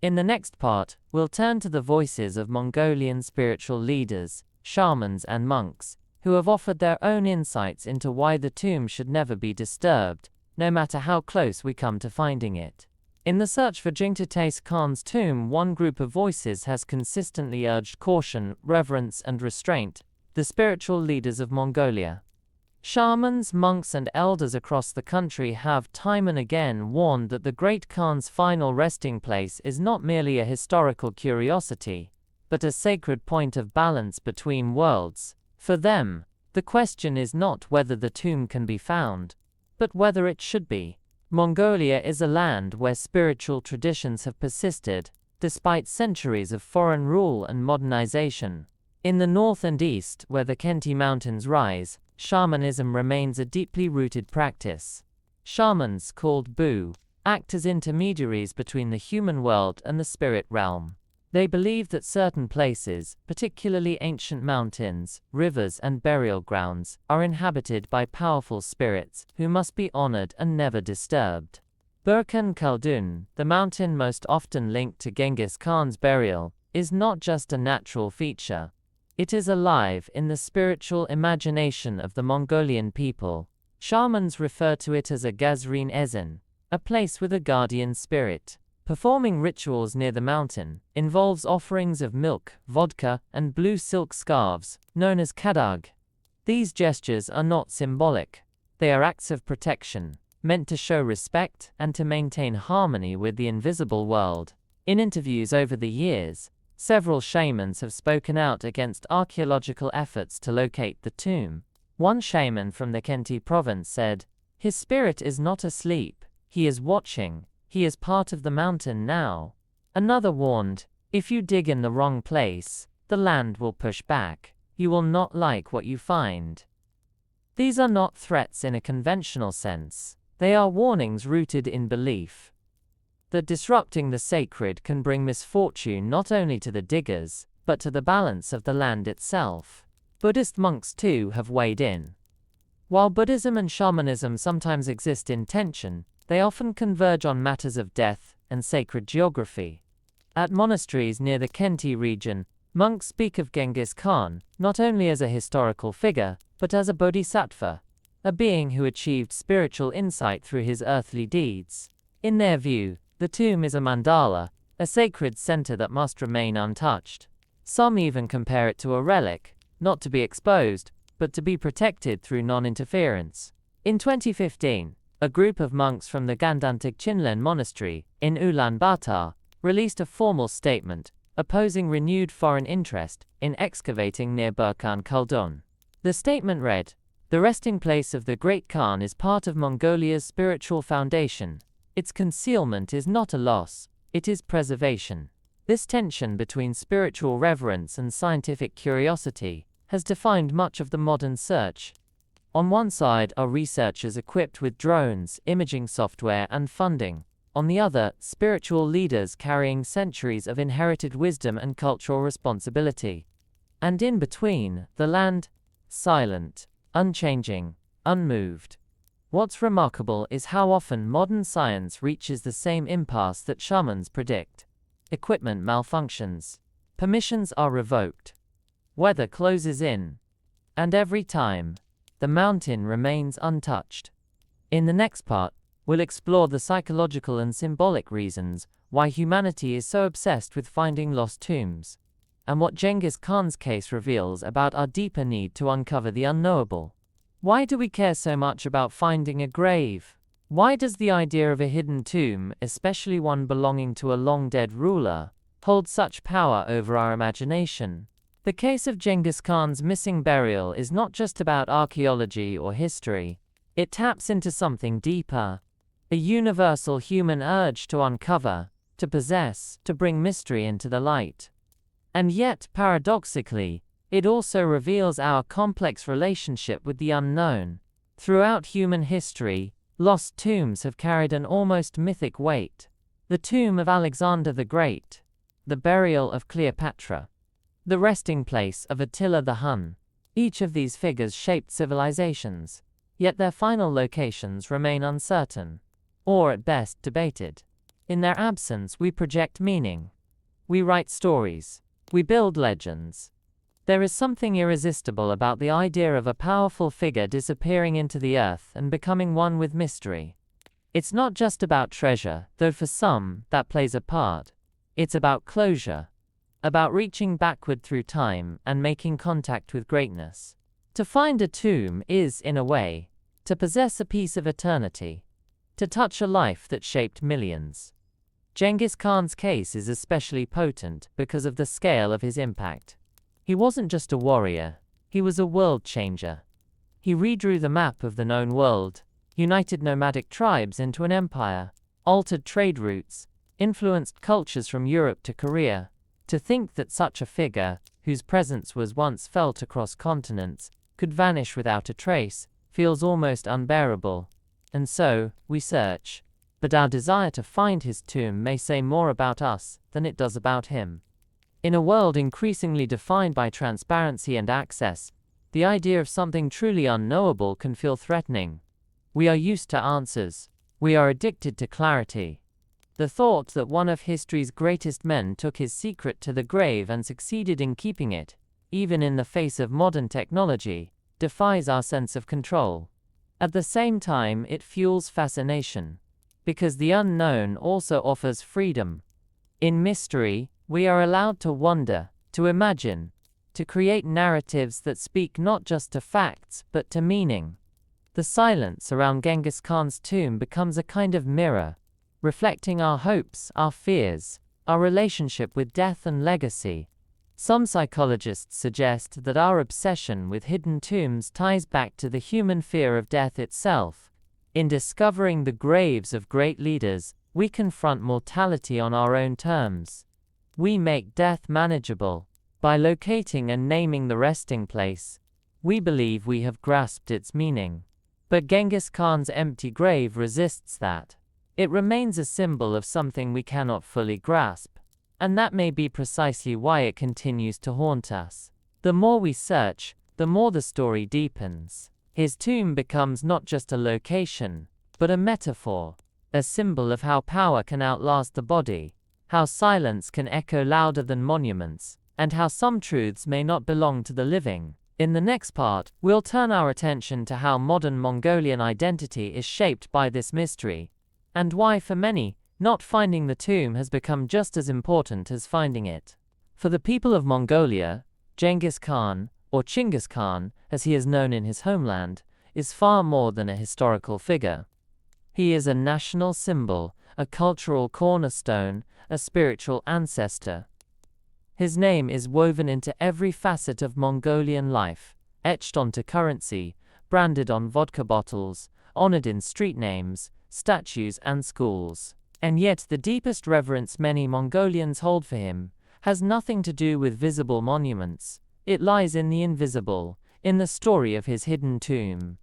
In the next part, we'll turn to the voices of Mongolian spiritual leaders, shamans and monks, who have offered their own insights into why the tomb should never be disturbed, no matter how close we come to finding it. In the search for Genghis Khan's tomb, one group of voices has consistently urged caution, reverence and restraint: the spiritual leaders of Mongolia. Shamans, monks and elders across the country have time and again warned that the great Khan's final resting place is not merely a historical curiosity, but a sacred point of balance between worlds. For them, the question is not whether the tomb can be found, but whether it should be. Mongolia is a land where spiritual traditions have persisted, despite centuries of foreign rule and modernization. In the north and east, where the Khenti Mountains rise, shamanism remains a deeply rooted practice. Shamans, called Bu, act as intermediaries between the human world and the spirit realm. They believe that certain places, particularly ancient mountains, rivers and burial grounds, are inhabited by powerful spirits who must be honored and never disturbed. Burkan Khaldun, the mountain most often linked to Genghis Khan's burial, is not just a natural feature. It is alive in the spiritual imagination of the Mongolian people. Shamans refer to it as a Gazrin Ezin, a place with a guardian spirit. Performing rituals near the mountain involves offerings of milk, vodka, and blue silk scarves, known as kadag. These gestures are not symbolic. They are acts of protection, meant to show respect and to maintain harmony with the invisible world. In interviews over the years, several shamans have spoken out against archaeological efforts to locate the tomb. One shaman from the Khenti province said, "His spirit is not asleep, he is watching. He is part of the mountain now." Another warned, "If you dig in the wrong place, the land will push back. You will not like what you find." These are not threats in a conventional sense. They are warnings rooted in belief that disrupting the sacred can bring misfortune not only to the diggers, but to the balance of the land itself. Buddhist monks too have weighed in. While Buddhism and shamanism sometimes exist in tension, they often converge on matters of death and sacred geography. At monasteries near the Khenti region, monks speak of Genghis Khan not only as a historical figure, but as a bodhisattva, a being who achieved spiritual insight through his earthly deeds. In their view, the tomb is a mandala, a sacred center that must remain untouched. Some even compare it to a relic, not to be exposed, but to be protected through non-interference. In 2015, a group of monks from the Gandantig Chinlen monastery in Ulaanbaatar released a formal statement opposing renewed foreign interest in excavating near Burkan Khaldun. The statement read, "The resting place of the Great Khan is part of Mongolia's spiritual foundation. Its concealment is not a loss, it is preservation." This tension between spiritual reverence and scientific curiosity has defined much of the modern search. On one side are researchers equipped with drones, imaging software, and funding. On the other, spiritual leaders carrying centuries of inherited wisdom and cultural responsibility. And in between, the land, silent, unchanging, unmoved. What's remarkable is how often modern science reaches the same impasse that shamans predict. Equipment malfunctions. Permissions are revoked. Weather closes in. And every time, the mountain remains untouched. In the next part, we'll explore the psychological and symbolic reasons why humanity is so obsessed with finding lost tombs, and what Genghis Khan's case reveals about our deeper need to uncover the unknowable. Why do we care so much about finding a grave? Why does the idea of a hidden tomb, especially one belonging to a long-dead ruler, hold such power over our imagination? The case of Genghis Khan's missing burial is not just about archaeology or history. It taps into something deeper, a universal human urge to uncover, to possess, to bring mystery into the light. And yet, paradoxically, it also reveals our complex relationship with the unknown. Throughout human history, lost tombs have carried an almost mythic weight. The tomb of Alexander the Great, the burial of Cleopatra, the resting place of Attila the Hun. Each of these figures shaped civilizations, yet their final locations remain uncertain, or at best debated. In their absence, we project meaning. We write stories. We build legends. There is something irresistible about the idea of a powerful figure disappearing into the earth and becoming one with mystery. It's not just about treasure, though for some, that plays a part. It's about closure, about reaching backward through time and making contact with greatness. To find a tomb is, in a way, to possess a piece of eternity, to touch a life that shaped millions. Genghis Khan's case is especially potent because of the scale of his impact. He wasn't just a warrior, he was a world changer. He redrew the map of the known world, united nomadic tribes into an empire, altered trade routes, influenced cultures from Europe to Korea. To think that such a figure, whose presence was once felt across continents, could vanish without a trace, feels almost unbearable. And so, we search. But our desire to find his tomb may say more about us than it does about him. In a world increasingly defined by transparency and access, the idea of something truly unknowable can feel threatening. We are used to answers. We are addicted to clarity. The thought that one of history's greatest men took his secret to the grave and succeeded in keeping it, even in the face of modern technology, defies our sense of control. At the same time, it fuels fascination, because the unknown also offers freedom. In mystery, we are allowed to wonder, to imagine, to create narratives that speak not just to facts, but to meaning. The silence around Genghis Khan's tomb becomes a kind of mirror, reflecting our hopes, our fears, our relationship with death and legacy. Some psychologists suggest that our obsession with hidden tombs ties back to the human fear of death itself. In discovering the graves of great leaders, we confront mortality on our own terms. We make death manageable. By locating and naming the resting place, we believe we have grasped its meaning. But Genghis Khan's empty grave resists that. It remains a symbol of something we cannot fully grasp, and that may be precisely why it continues to haunt us. The more we search, the more the story deepens. His tomb becomes not just a location, but a metaphor, a symbol of how power can outlast the body, how silence can echo louder than monuments, and how some truths may not belong to the living. In the next part, we'll turn our attention to how modern Mongolian identity is shaped by this mystery, and why for many, not finding the tomb has become just as important as finding it. For the people of Mongolia, Genghis Khan, or Chinggis Khan, as he is known in his homeland, is far more than a historical figure. He is a national symbol, a cultural cornerstone, a spiritual ancestor. His name is woven into every facet of Mongolian life, etched onto currency, branded on vodka bottles, honored in street names, statues and schools. And yet the deepest reverence many Mongolians hold for him has nothing to do with visible monuments. It lies in the invisible, in the story of his hidden tomb.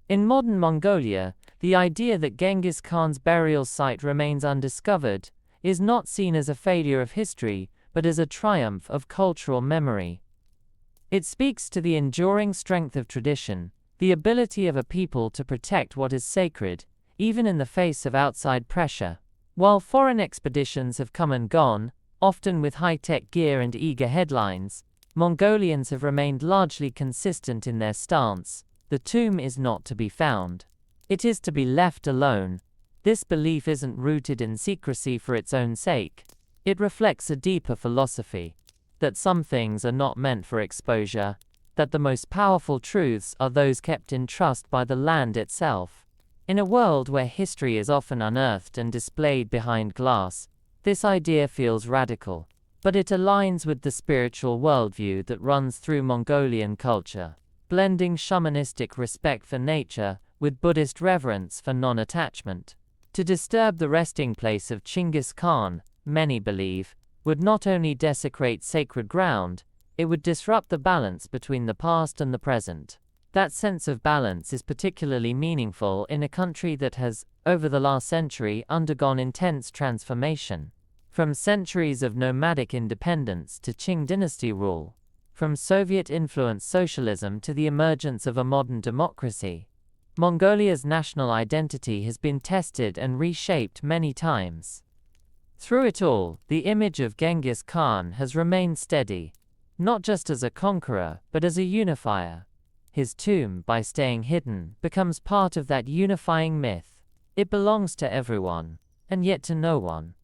In modern Mongolia, the idea that Genghis Khan's burial site remains undiscovered is not seen as a failure of history, but as a triumph of cultural memory. It speaks to the enduring strength of tradition, the ability of a people to protect what is sacred, even in the face of outside pressure. While foreign expeditions have come and gone, often with high-tech gear and eager headlines, Mongolians have remained largely consistent in their stance. The tomb is not to be found. It is to be left alone. This belief isn't rooted in secrecy for its own sake. It reflects a deeper philosophy, that some things are not meant for exposure, that the most powerful truths are those kept in trust by the land itself. In a world where history is often unearthed and displayed behind glass, this idea feels radical, but it aligns with the spiritual worldview that runs through Mongolian culture, blending shamanistic respect for nature with Buddhist reverence for non-attachment. To disturb the resting place of Genghis Khan, many believe, would not only desecrate sacred ground, it would disrupt the balance between the past and the present. That sense of balance is particularly meaningful in a country that has, over the last century, undergone intense transformation. From centuries of nomadic independence to Qing dynasty rule, from Soviet-influenced socialism to the emergence of a modern democracy, Mongolia's national identity has been tested and reshaped many times. Through it all, the image of Genghis Khan has remained steady, not just as a conqueror, but as a unifier. His tomb, by staying hidden, becomes part of that unifying myth. It belongs to everyone, and yet to no one.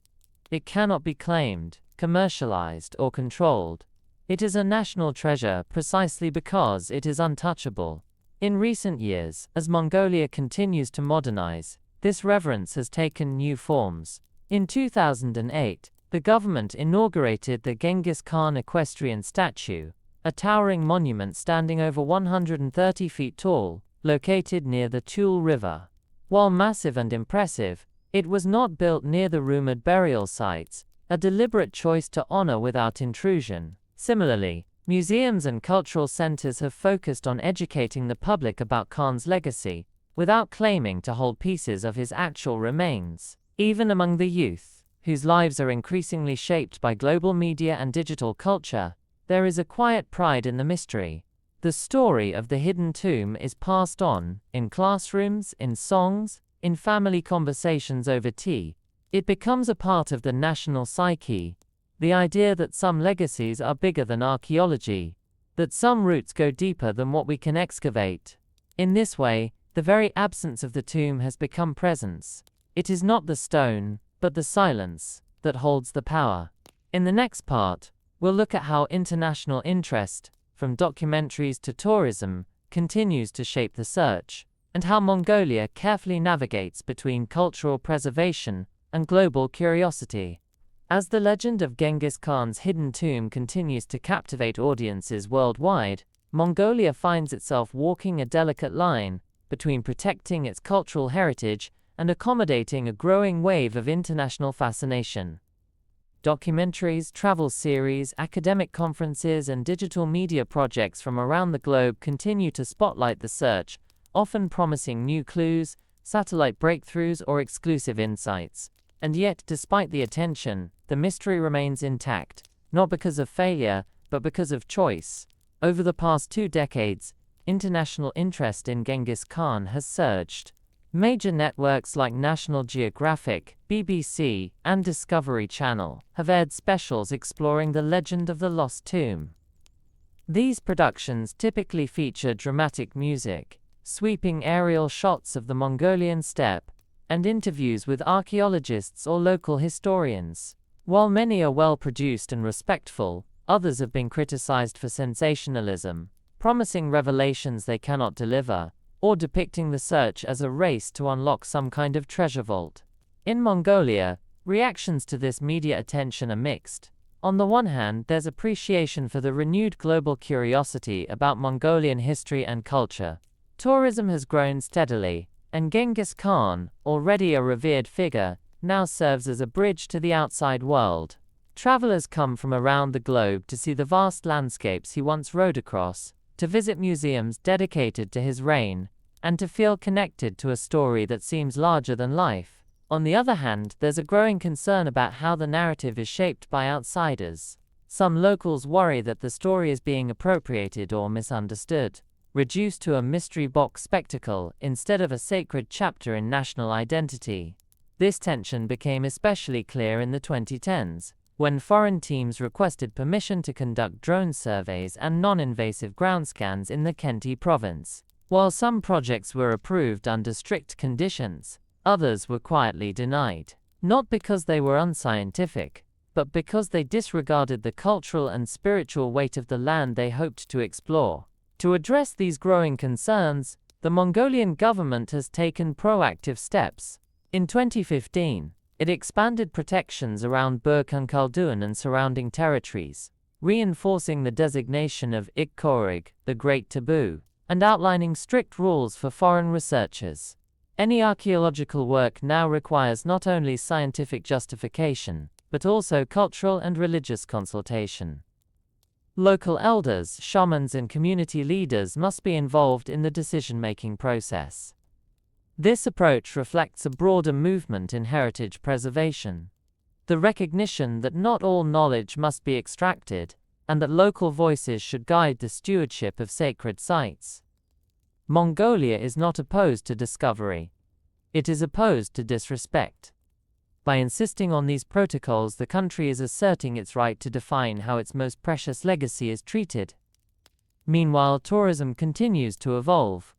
It cannot be claimed, commercialized, or controlled. It is a national treasure precisely because it is untouchable. In recent years, as Mongolia continues to modernize, this reverence has taken new forms. In 2008, the government inaugurated the Genghis Khan equestrian statue, a towering monument standing over 130 feet tall, located near the Tule River. While massive and impressive, it was not built near the rumored burial sites, a deliberate choice to honor without intrusion. Similarly, museums and cultural centers have focused on educating the public about Khan's legacy, without claiming to hold pieces of his actual remains. Even among the youth, whose lives are increasingly shaped by global media and digital culture, there is a quiet pride in the mystery. The story of the hidden tomb is passed on, in classrooms, in songs, in family conversations over tea. It becomes a part of the national psyche, the idea that some legacies are bigger than archaeology, that some roots go deeper than what we can excavate. In this way, the very absence of the tomb has become presence. It is not the stone, but the silence, that holds the power. In the next part, we'll look at how international interest, from documentaries to tourism, continues to shape the search, and how Mongolia carefully navigates between cultural preservation and global curiosity. As the legend of Genghis Khan's hidden tomb continues to captivate audiences worldwide, Mongolia finds itself walking a delicate line between protecting its cultural heritage and accommodating a growing wave of international fascination. Documentaries, travel series, academic conferences, and digital media projects from around the globe continue to spotlight the search, often promising new clues, satellite breakthroughs, or exclusive insights. And yet, despite the attention, the mystery remains intact, not because of failure, but because of choice. Over the past 2 decades, international interest in Genghis Khan has surged. Major networks like National Geographic, BBC, and Discovery Channel have aired specials exploring the legend of the lost tomb. These productions typically feature dramatic music, sweeping aerial shots of the Mongolian steppe, and interviews with archaeologists or local historians. While many are well-produced and respectful, others have been criticized for sensationalism, promising revelations they cannot deliver, or depicting the search as a race to unlock some kind of treasure vault. In Mongolia, reactions to this media attention are mixed. On the one hand, there's appreciation for the renewed global curiosity about Mongolian history and culture. Tourism has grown steadily, and Genghis Khan, already a revered figure, now serves as a bridge to the outside world. Travelers come from around the globe to see the vast landscapes he once rode across, to visit museums dedicated to his reign, and to feel connected to a story that seems larger than life. On the other hand, there's a growing concern about how the narrative is shaped by outsiders. Some locals worry that the story is being appropriated or misunderstood, reduced to a mystery box spectacle instead of a sacred chapter in national identity. This tension became especially clear in the 2010s, when foreign teams requested permission to conduct drone surveys and non-invasive ground scans in the Kenti province. While some projects were approved under strict conditions, others were quietly denied, not because they were unscientific, but because they disregarded the cultural and spiritual weight of the land they hoped to explore. To address these growing concerns, the Mongolian government has taken proactive steps. In 2015, it expanded protections around Burkhan Khaldun and surrounding territories, reinforcing the designation of Ikkorig, the Great Taboo, and outlining strict rules for foreign researchers. Any archaeological work now requires not only scientific justification, but also cultural and religious consultation. Local elders, shamans, and community leaders must be involved in the decision-making process. This approach reflects a broader movement in heritage preservation. The recognition that not all knowledge must be extracted, and that local voices should guide the stewardship of sacred sites. Mongolia is not opposed to discovery. It is opposed to disrespect. By insisting on these protocols, the country is asserting its right to define how its most precious legacy is treated. Meanwhile, tourism continues to evolve.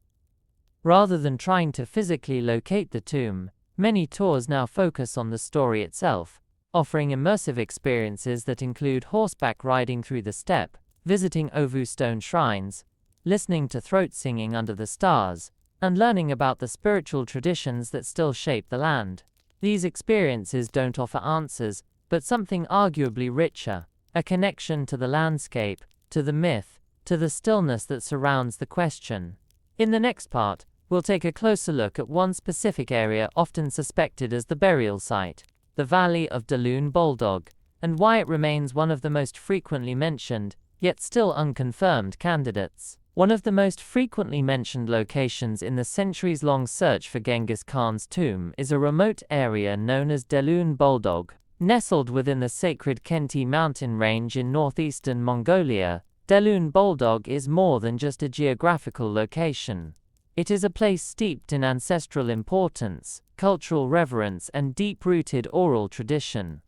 Rather than trying to physically locate the tomb, many tours now focus on the story itself, offering immersive experiences that include horseback riding through the steppe, visiting Ovu stone shrines, listening to throat singing under the stars, and learning about the spiritual traditions that still shape the land. These experiences don't offer answers, but something arguably richer, a connection to the landscape, to the myth, to the stillness that surrounds the question. In the next part, we'll take a closer look at one specific area often suspected as the burial site, the Valley of Dalun Boldog, and why it remains one of the most frequently mentioned, yet still unconfirmed candidates. One of the most frequently mentioned locations in the centuries-long search for Genghis Khan's tomb is a remote area known as Dalun Boldog. Nestled within the sacred Kenti mountain range in northeastern Mongolia, Dalun Boldog is more than just a geographical location. It is a place steeped in ancestral importance, cultural reverence, and deep-rooted oral tradition.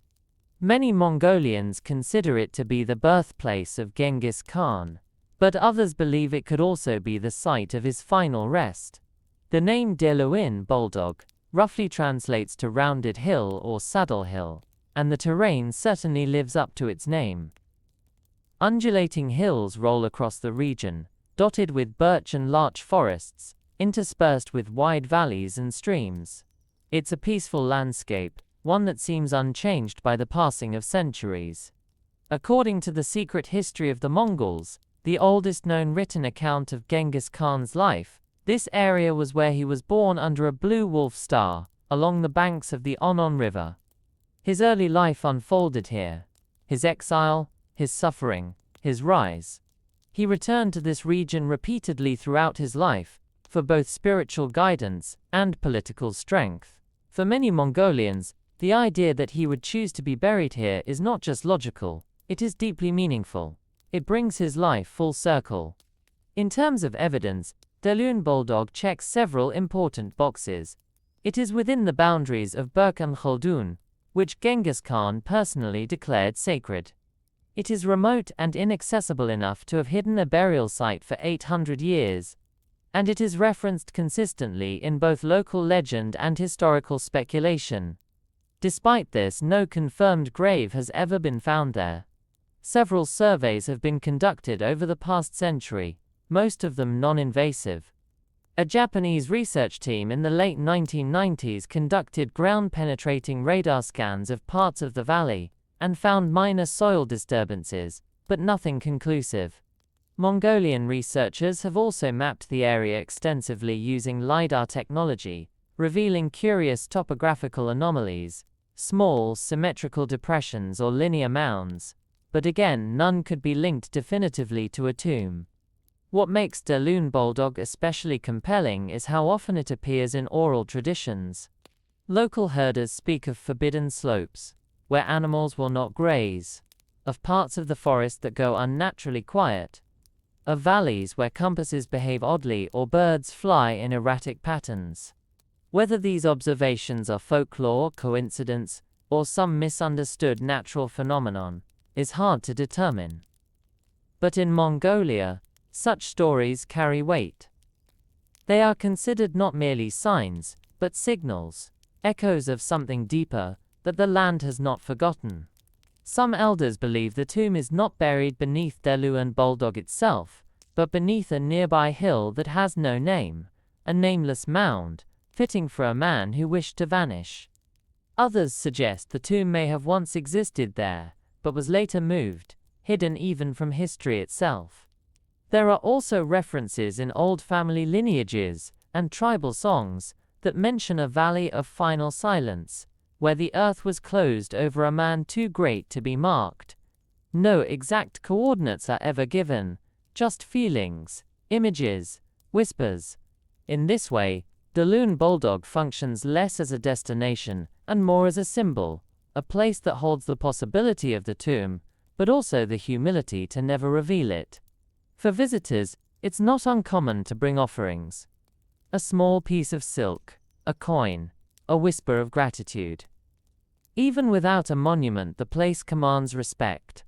Many Mongolians consider it to be the birthplace of Genghis Khan, but others believe it could also be the site of his final rest. The name Dalun Boldog roughly translates to rounded hill or saddle hill, and the terrain certainly lives up to its name. Undulating hills roll across the region, dotted with birch and larch forests, interspersed with wide valleys and streams. It's a peaceful landscape, one that seems unchanged by the passing of centuries. According to the secret history of the Mongols, the oldest known written account of Genghis Khan's life, this area was where he was born under a blue wolf star, along the banks of the Onon River. His early life unfolded here. His exile, his suffering, his rise. He returned to this region repeatedly throughout his life, for both spiritual guidance and political strength. For many Mongolians, the idea that he would choose to be buried here is not just logical, it is deeply meaningful. It brings his life full circle. In terms of evidence, Dalun Boldog checks several important boxes. It is within the boundaries of Burkhan Khaldun, which Genghis Khan personally declared sacred. It is remote and inaccessible enough to have hidden a burial site for 800 years, and it is referenced consistently in both local legend and historical speculation. Despite this, no confirmed grave has ever been found there. Several surveys have been conducted over the past century, most of them non-invasive. A Japanese research team in the late 1990s conducted ground-penetrating radar scans of parts of the valley, and found minor soil disturbances, but nothing conclusive. Mongolian researchers have also mapped the area extensively using LiDAR technology, revealing curious topographical anomalies, small, symmetrical depressions or linear mounds, but again none could be linked definitively to a tomb. What makes Dalun Boldog especially compelling is how often it appears in oral traditions. Local herders speak of forbidden slopes, where animals will not graze. of parts of the forest that go unnaturally quiet, of valleys where compasses behave oddly or birds fly in erratic patterns. Whether these observations are folklore, coincidence, or some misunderstood natural phenomenon is hard to determine. But in Mongolia, such stories carry weight. They are considered not merely signs, but signals, echoes of something deeper that the land has not forgotten. Some elders believe the tomb is not buried beneath Deluan Bulldog itself, but beneath a nearby hill that has no name, a nameless mound, fitting for a man who wished to vanish. Others suggest the tomb may have once existed there, but was later moved, hidden even from history itself. There are also references in old family lineages and tribal songs that mention a valley of final silence, where the earth was closed over a man too great to be marked. No exact coordinates are ever given, just feelings, images, whispers. In this way, Deluan Bulldog functions less as a destination and more as a symbol, a place that holds the possibility of the tomb, but also the humility to never reveal it. For visitors, it's not uncommon to bring offerings. A small piece of silk, a coin, a whisper of gratitude. Even without a monument, the place commands respect.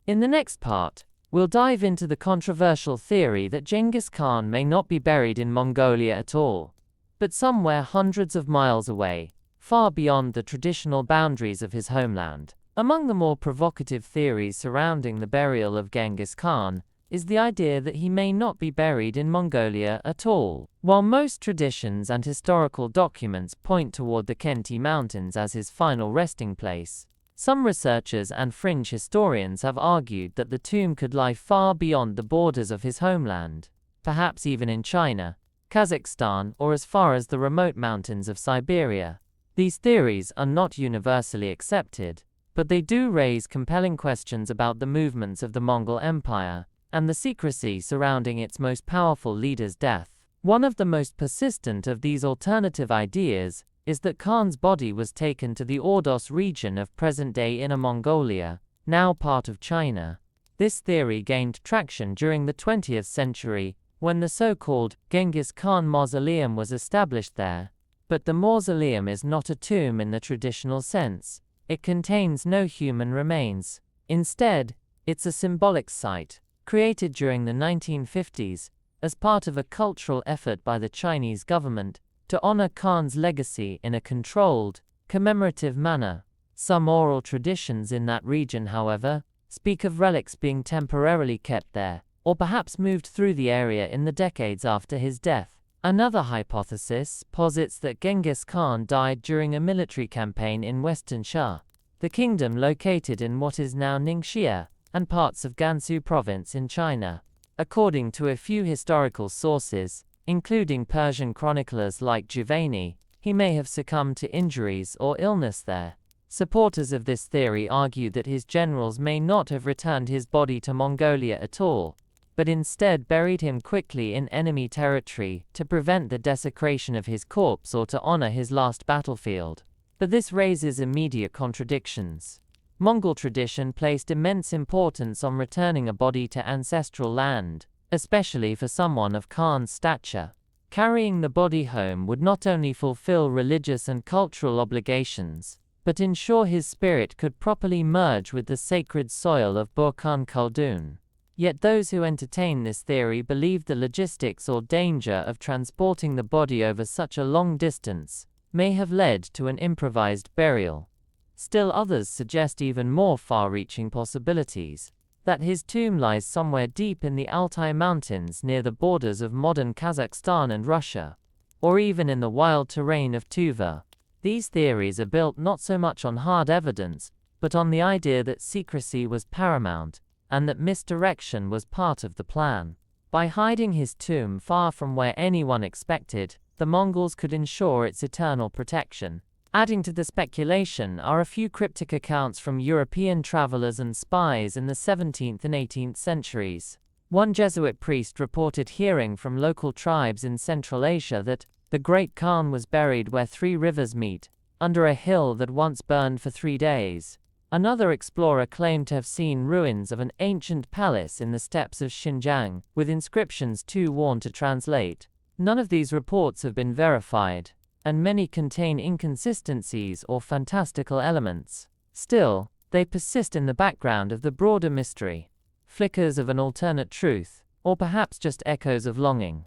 In the next part, we'll dive into the controversial theory that Genghis Khan may not be buried in Mongolia at all, but somewhere hundreds of miles away, far beyond the traditional boundaries of his homeland. Among the more provocative theories surrounding the burial of Genghis Khan is the idea that he may not be buried in Mongolia at all. While most traditions and historical documents point toward the Khenti Mountains as his final resting place, some researchers and fringe historians have argued that the tomb could lie far beyond the borders of his homeland, perhaps even in China, Kazakhstan, or as far as the remote mountains of Siberia. These theories are not universally accepted, but they do raise compelling questions about the movements of the Mongol Empire and the secrecy surrounding its most powerful leader's death. One of the most persistent of these alternative ideas is that Khan's body was taken to the Ordos region of present-day Inner Mongolia, now part of China. This theory gained traction during the 20th century, when the so-called Genghis Khan Mausoleum was established there. But the mausoleum is not a tomb in the traditional sense. It contains no human remains. Instead, it's a symbolic site, created during the 1950s, as part of a cultural effort by the Chinese government to honor Khan's legacy in a controlled, commemorative manner. Some oral traditions in that region, however, speak of relics being temporarily kept there, or perhaps moved through the area in the decades after his death. Another hypothesis posits that Genghis Khan died during a military campaign in Western Sha, the kingdom located in what is now Ningxia, and parts of Gansu province in China. According to a few historical sources, including Persian chroniclers like Juvayni, he may have succumbed to injuries or illness there. Supporters of this theory argue that his generals may not have returned his body to Mongolia at all, but instead buried him quickly in enemy territory to prevent the desecration of his corpse or to honor his last battlefield. But this raises immediate contradictions. Mongol tradition placed immense importance on returning a body to ancestral land, especially for someone of Khan's stature. Carrying the body home would not only fulfill religious and cultural obligations, but ensure his spirit could properly merge with the sacred soil of Burkhan Khaldun. Yet those who entertain this theory believe the logistics or danger of transporting the body over such a long distance may have led to an improvised burial. Still others suggest even more far-reaching possibilities, that his tomb lies somewhere deep in the Altai Mountains near the borders of modern Kazakhstan and Russia, or even in the wild terrain of Tuva. These theories are built not so much on hard evidence, but on the idea that secrecy was paramount, and that misdirection was part of the plan. By hiding his tomb far from where anyone expected, the Mongols could ensure its eternal protection. Adding to the speculation are a few cryptic accounts from European travelers and spies in the 17th and 18th centuries. One Jesuit priest reported hearing from local tribes in Central Asia that the great Khan was buried where 3 rivers meet, under a hill that once burned for 3 days. Another explorer claimed to have seen ruins of an ancient palace in the steppes of Xinjiang, with inscriptions too worn to translate. None of these reports have been verified, and many contain inconsistencies or fantastical elements. Still, they persist in the background of the broader mystery, flickers of an alternate truth, or perhaps just echoes of longing.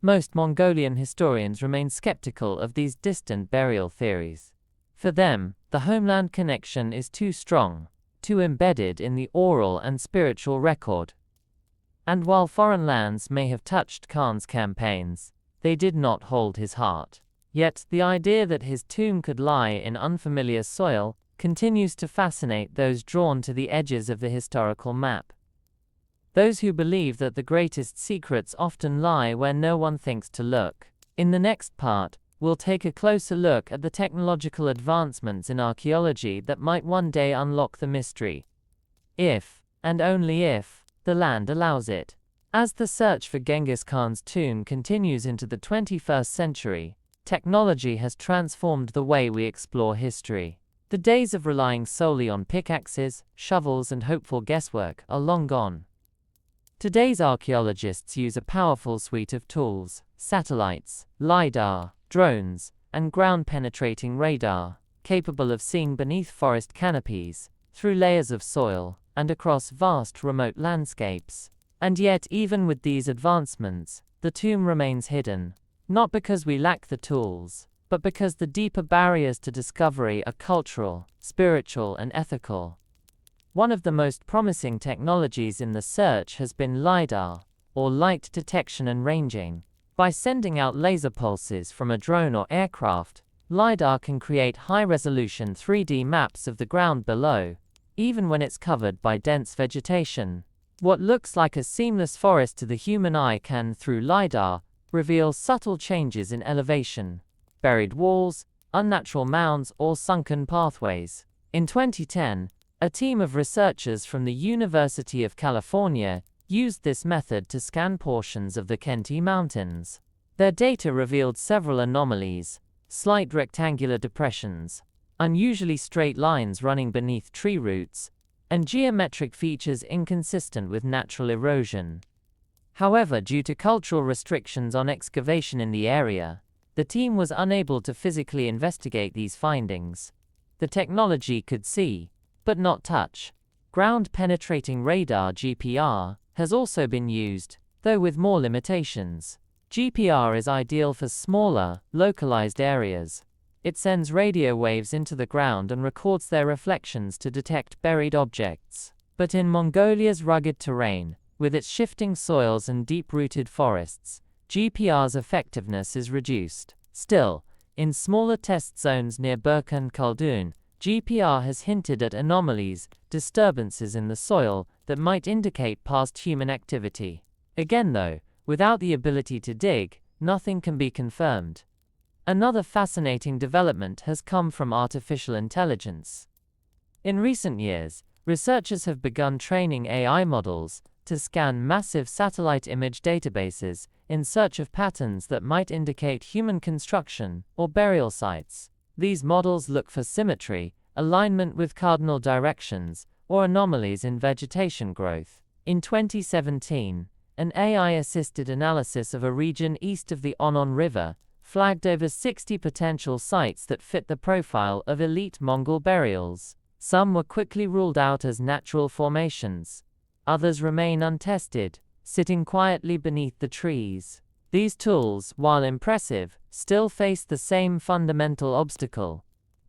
Most Mongolian historians remain skeptical of these distant burial theories. For them, the homeland connection is too strong, too embedded in the oral and spiritual record. And while foreign lands may have touched Khan's campaigns, they did not hold his heart. Yet, the idea that his tomb could lie in unfamiliar soil continues to fascinate those drawn to the edges of the historical map. Those who believe that the greatest secrets often lie where no one thinks to look. In the next part, we'll take a closer look at the technological advancements in archaeology that might one day unlock the mystery. If, and only if, the land allows it. As the search for Genghis Khan's tomb continues into the 21st century, technology has transformed the way we explore history. The days of relying solely on pickaxes, shovels, and hopeful guesswork are long gone. Today's archaeologists use a powerful suite of tools: satellites, LiDAR, drones, and ground-penetrating radar, capable of seeing beneath forest canopies, through layers of soil, and across vast remote landscapes. And yet, even with these advancements, the tomb remains hidden, not because we lack the tools, but because the deeper barriers to discovery are cultural, spiritual, and ethical. One of the most promising technologies in the search has been LiDAR, or light detection and ranging. By sending out laser pulses from a drone or aircraft, LiDAR can create high-resolution 3D maps of the ground below, even when it's covered by dense vegetation. What looks like a seamless forest to the human eye can, through LiDAR, reveal subtle changes in elevation, buried walls, unnatural mounds, or sunken pathways. In 2010, a team of researchers from the University of California used this method to scan portions of the Kenti Mountains. Their data revealed several anomalies: slight rectangular depressions, unusually straight lines running beneath tree roots, and geometric features inconsistent with natural erosion. However, due to cultural restrictions on excavation in the area, the team was unable to physically investigate these findings. The technology could see, but not touch. Ground-penetrating radar (GPR) has also been used, though with more limitations. GPR is ideal for smaller, localized areas. It sends radio waves into the ground and records their reflections to detect buried objects. But in Mongolia's rugged terrain, with its shifting soils and deep-rooted forests, GPR's effectiveness is reduced. Still, in smaller test zones near Burkhan Khaldun, GPR has hinted at anomalies, disturbances in the soil, that might indicate past human activity. Again though, without the ability to dig, nothing can be confirmed. Another fascinating development has come from artificial intelligence. In recent years, researchers have begun training AI models to scan massive satellite image databases in search of patterns that might indicate human construction or burial sites. These models look for symmetry, alignment with cardinal directions, or anomalies in vegetation growth. In 2017, an AI-assisted analysis of a region east of the Onon River flagged over 60 potential sites that fit the profile of elite Mongol burials. Some were quickly ruled out as natural formations. Others remain untested, sitting quietly beneath the trees. These tools, while impressive, still face the same fundamental obstacle.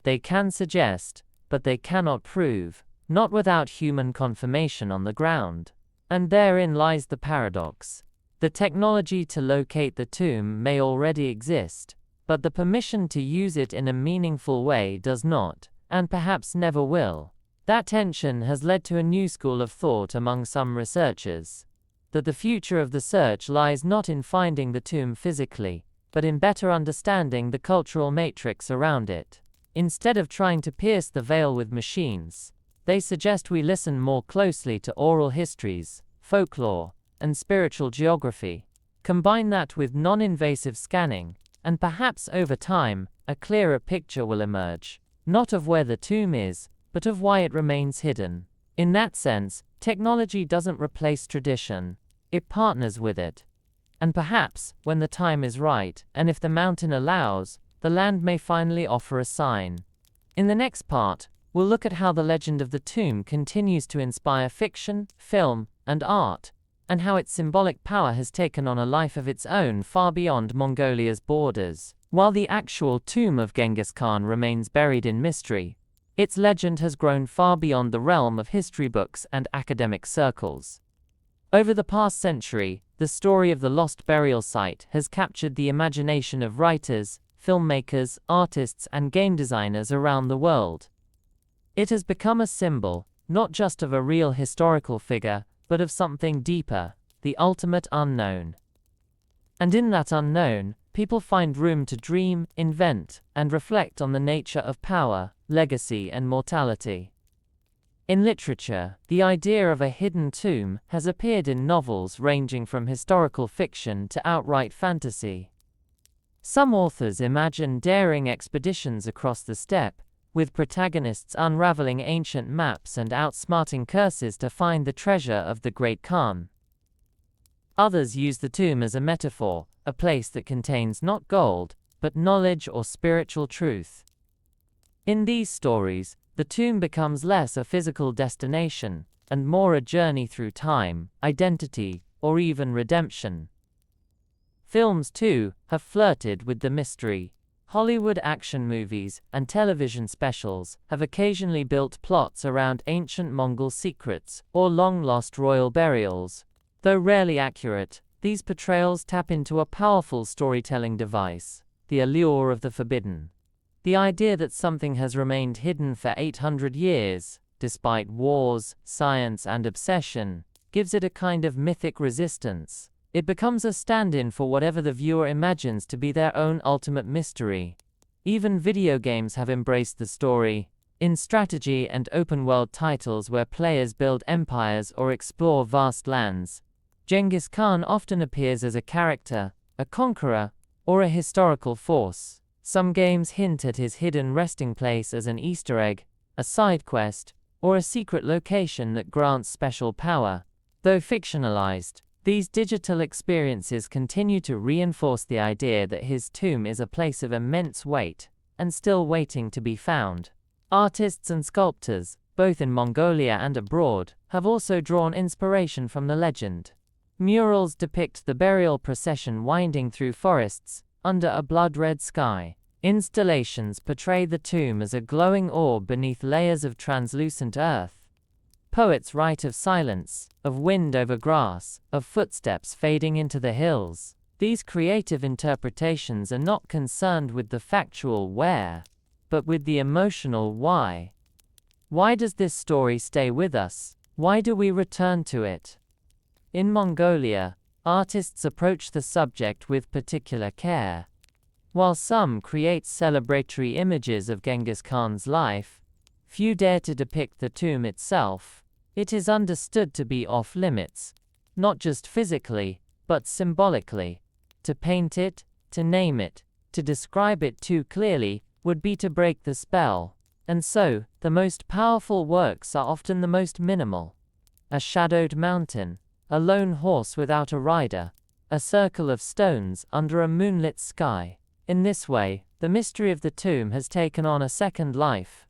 They can suggest, but they cannot prove, not without human confirmation on the ground. And therein lies the paradox. The technology to locate the tomb may already exist, but the permission to use it in a meaningful way does not, and perhaps never will. That tension has led to a new school of thought among some researchers, that the future of the search lies not in finding the tomb physically, but in better understanding the cultural matrix around it. Instead of trying to pierce the veil with machines, they suggest we listen more closely to oral histories, folklore, and spiritual geography. Combine that with non-invasive scanning, and perhaps over time, a clearer picture will emerge, not of where the tomb is, but of why it remains hidden. In that sense, technology doesn't replace tradition, it partners with it. And perhaps, when the time is right, and if the mountain allows, the land may finally offer a sign. In the next part, we'll look at how the legend of the tomb continues to inspire fiction, film, and art, and how its symbolic power has taken on a life of its own far beyond Mongolia's borders. While the actual tomb of Genghis Khan remains buried in mystery, its legend has grown far beyond the realm of history books and academic circles. Over the past century, the story of the lost burial site has captured the imagination of writers, filmmakers, artists, and game designers around the world. It has become a symbol, not just of a real historical figure, but of something deeper, the ultimate unknown. And in that unknown, people find room to dream, invent, and reflect on the nature of power, legacy, and mortality. In literature, the idea of a hidden tomb has appeared in novels ranging from historical fiction to outright fantasy. Some authors imagine daring expeditions across the steppe, with protagonists unraveling ancient maps and outsmarting curses to find the treasure of the great Khan. Others use the tomb as a metaphor, a place that contains not gold, but knowledge or spiritual truth. In these stories, the tomb becomes less a physical destination, and more a journey through time, identity, or even redemption. Films, too, have flirted with the mystery. Hollywood action movies and television specials have occasionally built plots around ancient Mongol secrets or long-lost royal burials. Though rarely accurate, these portrayals tap into a powerful storytelling device, the allure of the forbidden. The idea that something has remained hidden for 800 years, despite wars, science, and obsession, gives it a kind of mythic resistance. It becomes a stand-in for whatever the viewer imagines to be their own ultimate mystery. Even video games have embraced the story. In strategy and open-world titles where players build empires or explore vast lands, Genghis Khan often appears as a character, a conqueror, or a historical force. Some games hint at his hidden resting place as an Easter egg, a side quest, or a secret location that grants special power. Though fictionalized, these digital experiences continue to reinforce the idea that his tomb is a place of immense weight, and still waiting to be found. Artists and sculptors, both in Mongolia and abroad, have also drawn inspiration from the legend. Murals depict the burial procession winding through forests, under a blood-red sky. Installations portray the tomb as a glowing orb beneath layers of translucent earth. Poets write of silence, of wind over grass, of footsteps fading into the hills. These creative interpretations are not concerned with the factual where, but with the emotional why. Why does this story stay with us? Why do we return to it? In Mongolia, artists approach the subject with particular care. While some create celebratory images of Genghis Khan's life, few dare to depict the tomb itself. It is understood to be off-limits, not just physically, but symbolically. To paint it, to name it, to describe it too clearly, would be to break the spell. And so, the most powerful works are often the most minimal. A shadowed mountain, a lone horse without a rider, a circle of stones under a moonlit sky. In this way, the mystery of the tomb has taken on a second life.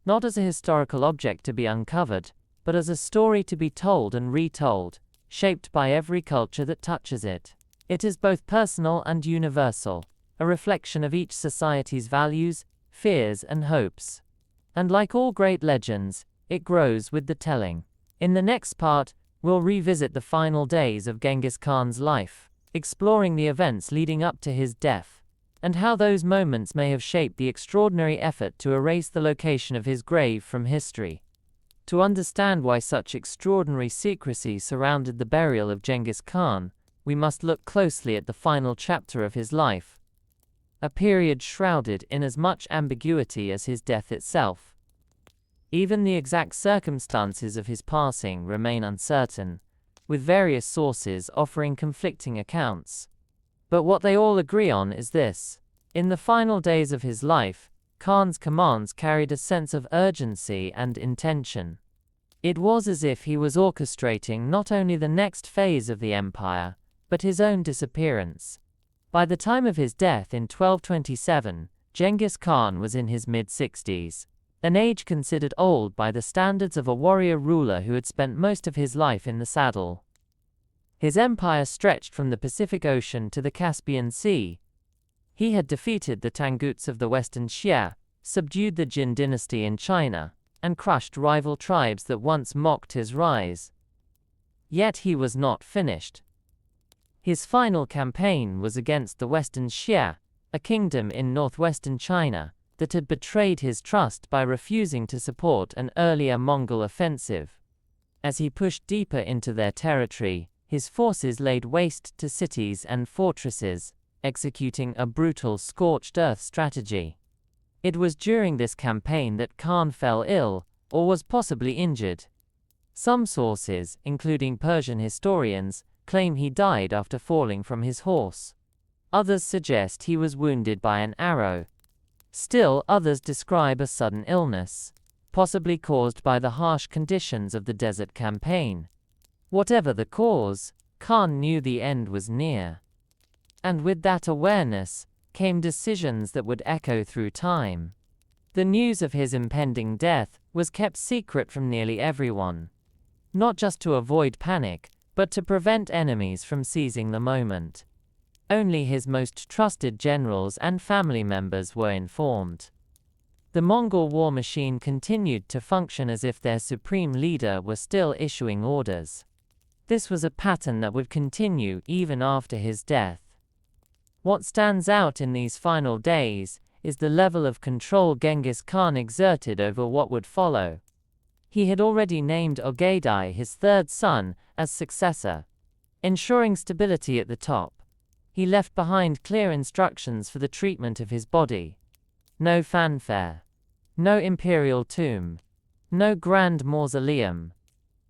Not as a historical object to be uncovered, but as a story to be told and retold, shaped by every culture that touches it. It is both personal and universal, a reflection of each society's values, fears, and hopes. And like all great legends, it grows with the telling. In the next part, we'll revisit the final days of Genghis Khan's life, exploring the events leading up to his death, and how those moments may have shaped the extraordinary effort to erase the location of his grave from history. To understand why such extraordinary secrecy surrounded the burial of Genghis Khan, we must look closely at the final chapter of his life, a period shrouded in as much ambiguity as his death itself. Even the exact circumstances of his passing remain uncertain, with various sources offering conflicting accounts. But what they all agree on is this: in the final days of his life, Khan's commands carried a sense of urgency and intention. It was as if he was orchestrating not only the next phase of the empire, but his own disappearance. By the time of his death in 1227, Genghis Khan was in his mid-60s, an age considered old by the standards of a warrior ruler who had spent most of his life in the saddle. His empire stretched from the Pacific Ocean to the Caspian Sea. He had defeated the Tanguts of the Western Xia, subdued the Jin dynasty in China, and crushed rival tribes that once mocked his rise. Yet he was not finished. His final campaign was against the Western Xia, a kingdom in northwestern China that had betrayed his trust by refusing to support an earlier Mongol offensive. As he pushed deeper into their territory, his forces laid waste to cities and fortresses, executing a brutal scorched earth strategy. It was during this campaign that Khan fell ill, or was possibly injured. Some sources, including Persian historians, claim he died after falling from his horse. Others suggest he was wounded by an arrow. Still others describe a sudden illness, possibly caused by the harsh conditions of the desert campaign. Whatever the cause, Khan knew the end was near. And with that awareness came decisions that would echo through time. The news of his impending death was kept secret from nearly everyone, not just to avoid panic, but to prevent enemies from seizing the moment. Only his most trusted generals and family members were informed. The Mongol war machine continued to function as if their supreme leader were still issuing orders. This was a pattern that would continue even after his death. What stands out in these final days is the level of control Genghis Khan exerted over what would follow. He had already named Ogedai, his third son, as successor, ensuring stability at the top. He left behind clear instructions for the treatment of his body. No fanfare. No imperial tomb. No grand mausoleum.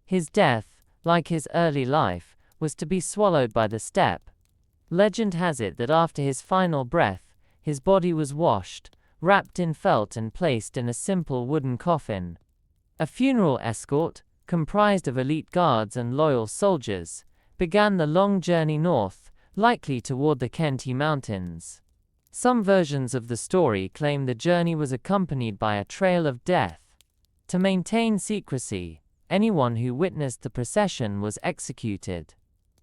His death, like his early life, was to be swallowed by the steppe. Legend has it that after his final breath, his body was washed, wrapped in felt and placed in a simple wooden coffin. A funeral escort, comprised of elite guards and loyal soldiers, began the long journey north, likely toward the Khenti Mountains. Some versions of the story claim the journey was accompanied by a trail of death. To maintain secrecy, anyone who witnessed the procession was executed.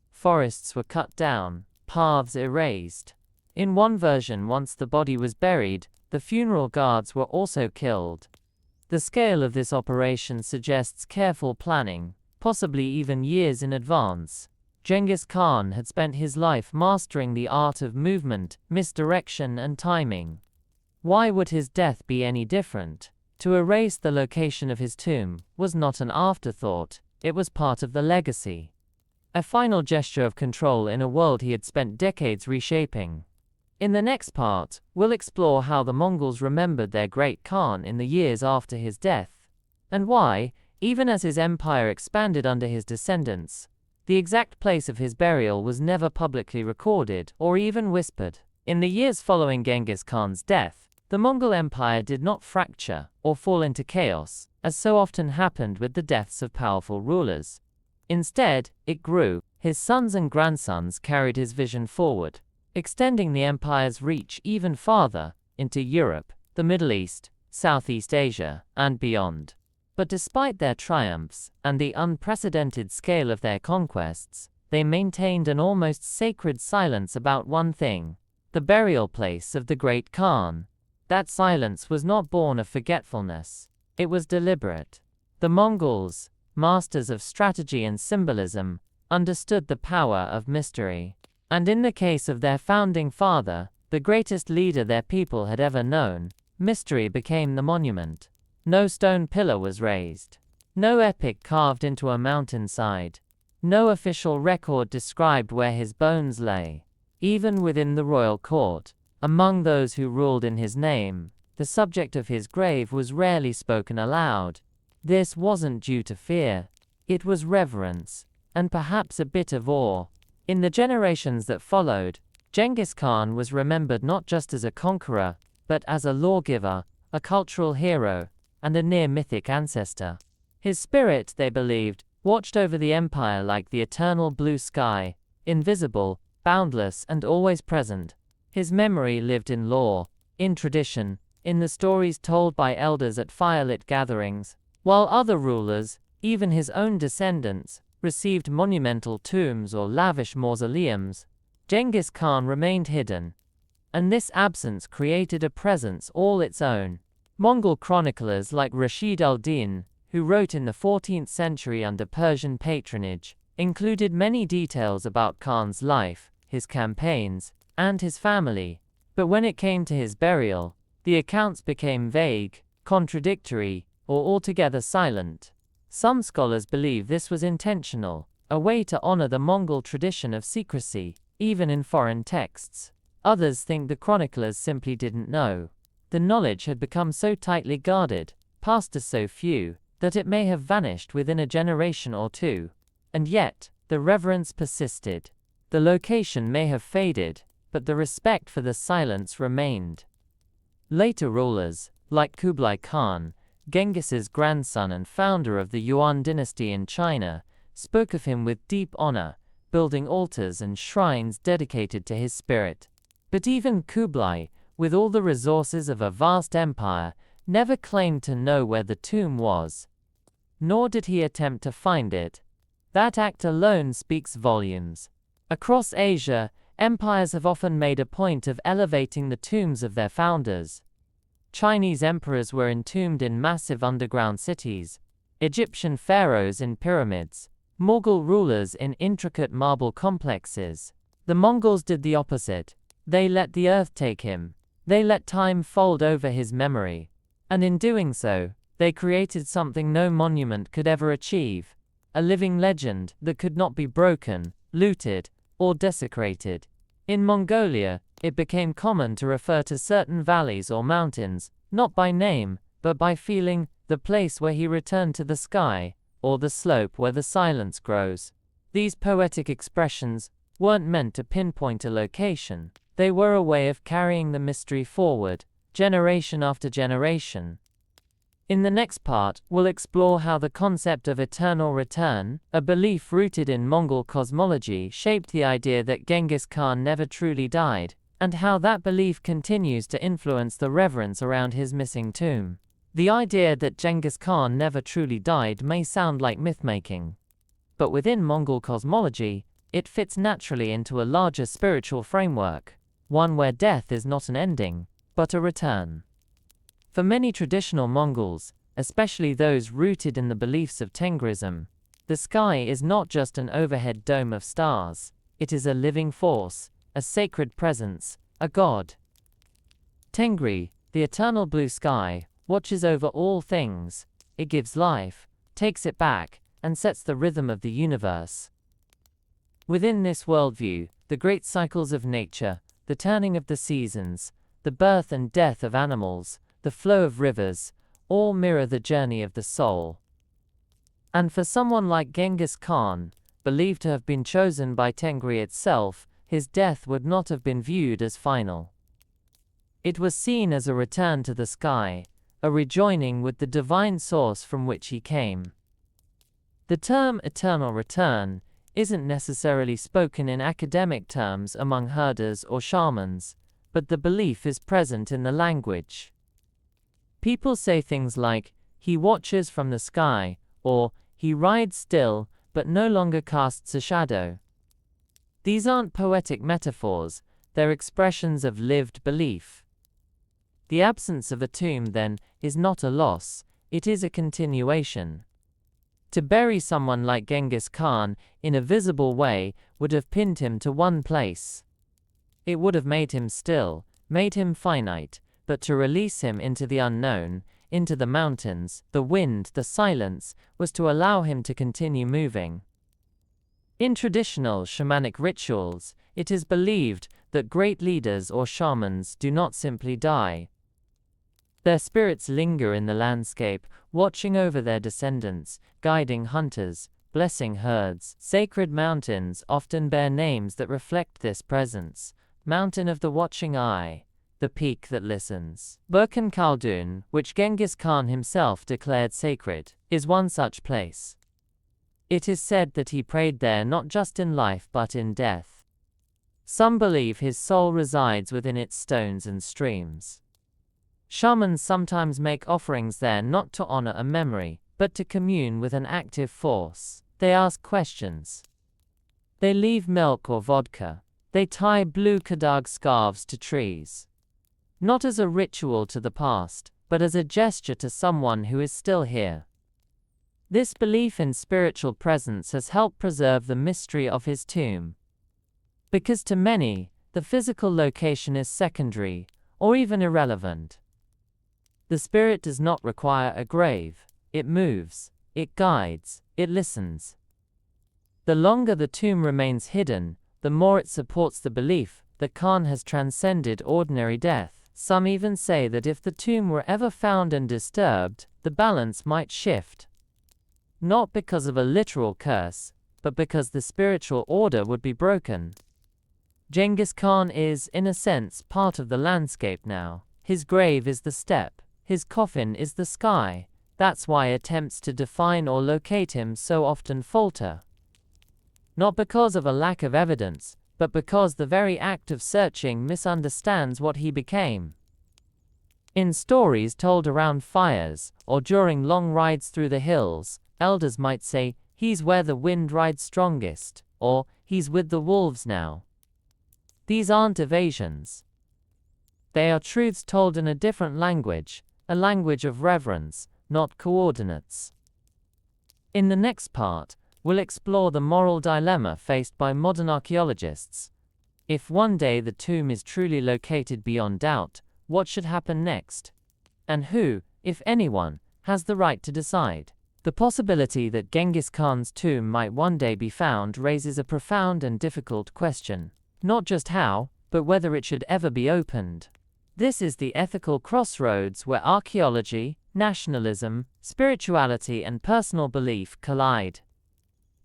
Forests were cut down, paths erased. In one version, once the body was buried, the funeral guards were also killed. The scale of this operation suggests careful planning, possibly even years in advance. Genghis Khan had spent his life mastering the art of movement, misdirection, and timing. Why would his death be any different? To erase the location of his tomb was not an afterthought, it was part of the legacy. A final gesture of control in a world he had spent decades reshaping. In the next part, we'll explore how the Mongols remembered their great Khan in the years after his death, and why, even as his empire expanded under his descendants, the exact place of his burial was never publicly recorded or even whispered. In the years following Genghis Khan's death, the Mongol Empire did not fracture or fall into chaos, as so often happened with the deaths of powerful rulers. Instead, it grew. His sons and grandsons carried his vision forward, extending the empire's reach even farther into Europe, the Middle East, Southeast Asia, and beyond. But despite their triumphs and the unprecedented scale of their conquests, they maintained an almost sacred silence about one thing: the burial place of the great Khan. That silence was not born of forgetfulness. It was deliberate. The Mongols, masters of strategy and symbolism, understood the power of mystery. And in the case of their founding father, the greatest leader their people had ever known, mystery became the monument. No stone pillar was raised. No epic carved into a mountainside. No official record described where his bones lay. Even within the royal court, among those who ruled in his name, the subject of his grave was rarely spoken aloud. This wasn't due to fear. It was reverence, and perhaps a bit of awe. In the generations that followed, Genghis Khan was remembered not just as a conqueror, but as a lawgiver, a cultural hero, and a near-mythic ancestor. His spirit, they believed, watched over the empire like the eternal blue sky, invisible, boundless, and always present. His memory lived in lore, in tradition, in the stories told by elders at firelit gatherings, while other rulers, even his own descendants, received monumental tombs or lavish mausoleums. Genghis Khan remained hidden, and this absence created a presence all its own. Mongol chroniclers like Rashid al-Din, who wrote in the 14th century under Persian patronage, included many details about Khan's life, his campaigns, and his family. But when it came to his burial, the accounts became vague, contradictory, or altogether silent. Some scholars believe this was intentional, a way to honor the Mongol tradition of secrecy, even in foreign texts. Others think the chroniclers simply didn't know. The knowledge had become so tightly guarded, passed to so few, that it may have vanished within a generation or two. And yet, the reverence persisted. The location may have faded, but the respect for the silence remained. Later rulers, like Kublai Khan, Genghis's grandson and founder of the Yuan dynasty in China, spoke of him with deep honor, building altars and shrines dedicated to his spirit. But even Kublai, with all the resources of a vast empire, never claimed to know where the tomb was. Nor did he attempt to find it. That act alone speaks volumes. Across Asia, empires have often made a point of elevating the tombs of their founders. Chinese emperors were entombed in massive underground cities, Egyptian pharaohs in pyramids, Mughal rulers in intricate marble complexes. The Mongols did the opposite. They let the earth take him. They let time fold over his memory. And in doing so, they created something no monument could ever achieve, a living legend that could not be broken, looted, or desecrated. In Mongolia, it became common to refer to certain valleys or mountains, not by name, but by feeling, the place where he returned to the sky, or the slope where the silence grows. These poetic expressions weren't meant to pinpoint a location. They were a way of carrying the mystery forward, generation after generation. In the next part, we'll explore how the concept of eternal return, a belief rooted in Mongol cosmology, shaped the idea that Genghis Khan never truly died, and how that belief continues to influence the reverence around his missing tomb. The idea that Genghis Khan never truly died may sound like myth-making. But within Mongol cosmology, it fits naturally into a larger spiritual framework, one where death is not an ending, but a return. For many traditional Mongols, especially those rooted in the beliefs of Tengrism, the sky is not just an overhead dome of stars, it is a living force, a sacred presence, a god. Tengri, the eternal blue sky, watches over all things. It gives life, takes it back, and sets the rhythm of the universe. Within this worldview, the great cycles of nature, the turning of the seasons, the birth and death of animals, the flow of rivers, all mirror the journey of the soul. And for someone like Genghis Khan, believed to have been chosen by Tengri itself, his death would not have been viewed as final. It was seen as a return to the sky, a rejoining with the divine source from which he came. The term eternal return isn't necessarily spoken in academic terms among herders or shamans, but the belief is present in the language. People say things like, he watches from the sky, or he rides still, but no longer casts a shadow. These aren't poetic metaphors, they're expressions of lived belief. The absence of a tomb, then, is not a loss, it is a continuation. To bury someone like Genghis Khan in a visible way would have pinned him to one place. It would have made him still, made him finite, but to release him into the unknown, into the mountains, the wind, the silence, was to allow him to continue moving. In traditional shamanic rituals, it is believed that great leaders or shamans do not simply die. Their spirits linger in the landscape, watching over their descendants, guiding hunters, blessing herds. Sacred mountains often bear names that reflect this presence. Mountain of the Watching Eye, the peak that listens. Burkan Khaldun, which Genghis Khan himself declared sacred, is one such place. It is said that he prayed there not just in life but in death. Some believe his soul resides within its stones and streams. Shamans sometimes make offerings there not to honor a memory, but to commune with an active force. They ask questions. They leave milk or vodka. They tie blue kadag scarves to trees. Not as a ritual to the past, but as a gesture to someone who is still here. This belief in spiritual presence has helped preserve the mystery of his tomb. Because to many, the physical location is secondary, or even irrelevant. The spirit does not require a grave. It moves, it guides, it listens. The longer the tomb remains hidden, the more it supports the belief that Khan has transcended ordinary death. Some even say that if the tomb were ever found and disturbed, the balance might shift. Not because of a literal curse, but because the spiritual order would be broken. Genghis Khan is, in a sense, part of the landscape now. His grave is the steppe, his coffin is the sky. That's why attempts to define or locate him so often falter. Not because of a lack of evidence, but because the very act of searching misunderstands what he became. In stories told around fires, or during long rides through the hills, elders might say, "He's where the wind rides strongest," or "He's with the wolves now." These aren't evasions. They are truths told in a different language, a language of reverence, not coordinates. In the next part, we'll explore the moral dilemma faced by modern archaeologists. If one day the tomb is truly located beyond doubt, what should happen next? And who, if anyone, has the right to decide? The possibility that Genghis Khan's tomb might one day be found raises a profound and difficult question. Not just how, but whether it should ever be opened. This is the ethical crossroads where archaeology, nationalism, spirituality and personal belief collide.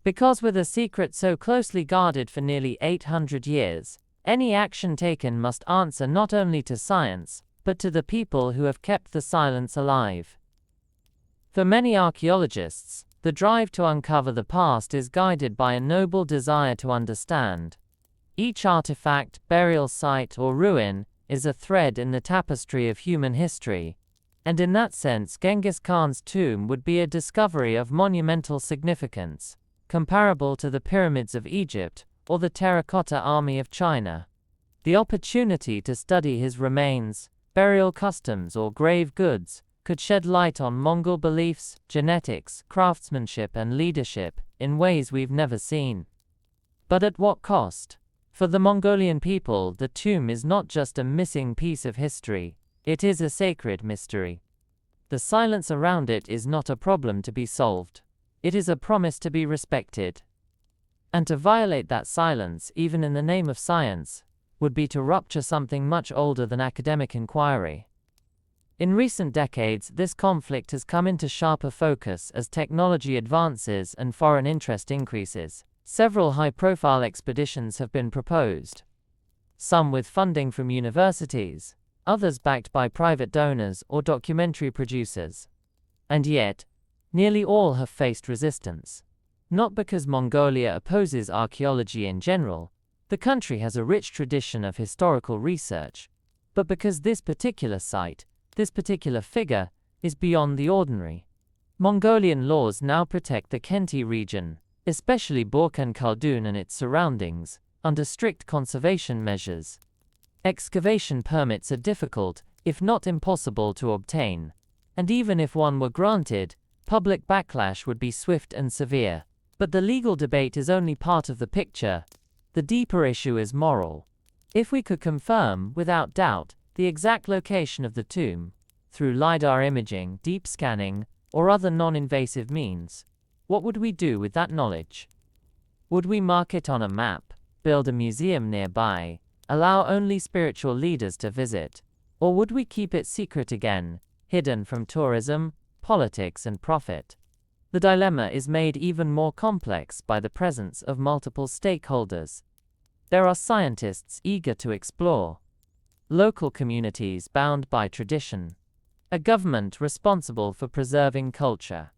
Because with a secret so closely guarded for nearly 800 years, any action taken must answer not only to science, but to the people who have kept the silence alive. For many archaeologists, the drive to uncover the past is guided by a noble desire to understand. Each artifact, burial site, or ruin is a thread in the tapestry of human history, and in that sense Genghis Khan's tomb would be a discovery of monumental significance, comparable to the pyramids of Egypt or the terracotta army of China. The opportunity to study his remains, burial customs or grave goods could shed light on Mongol beliefs, genetics, craftsmanship and leadership in ways we've never seen. But at what cost? For the Mongolian people, the tomb is not just a missing piece of history, it is a sacred mystery. The silence around it is not a problem to be solved. It is a promise to be respected. And to violate that silence, even in the name of science, would be to rupture something much older than academic inquiry. In recent decades, this conflict has come into sharper focus as technology advances and foreign interest increases. Several high-profile expeditions have been proposed, some with funding from universities, others backed by private donors or documentary producers. And yet, nearly all have faced resistance. Not because Mongolia opposes archaeology in general, the country has a rich tradition of historical research, but because this particular site, this particular figure, is beyond the ordinary. Mongolian laws now protect the Khenti region, especially Burkan Khaldun and its surroundings, under strict conservation measures. Excavation permits are difficult, if not impossible to obtain, and even if one were granted, public backlash would be swift and severe. But the legal debate is only part of the picture. The deeper issue is moral. If we could confirm, without doubt, the exact location of the tomb, through LiDAR imaging, deep scanning, or other non-invasive means, what would we do with that knowledge? Would we mark it on a map, build a museum nearby, allow only spiritual leaders to visit, or would we keep it secret again, hidden from tourism, politics and profit? The dilemma is made even more complex by the presence of multiple stakeholders. There are scientists eager to explore, local communities bound by tradition, a government responsible for preserving culture,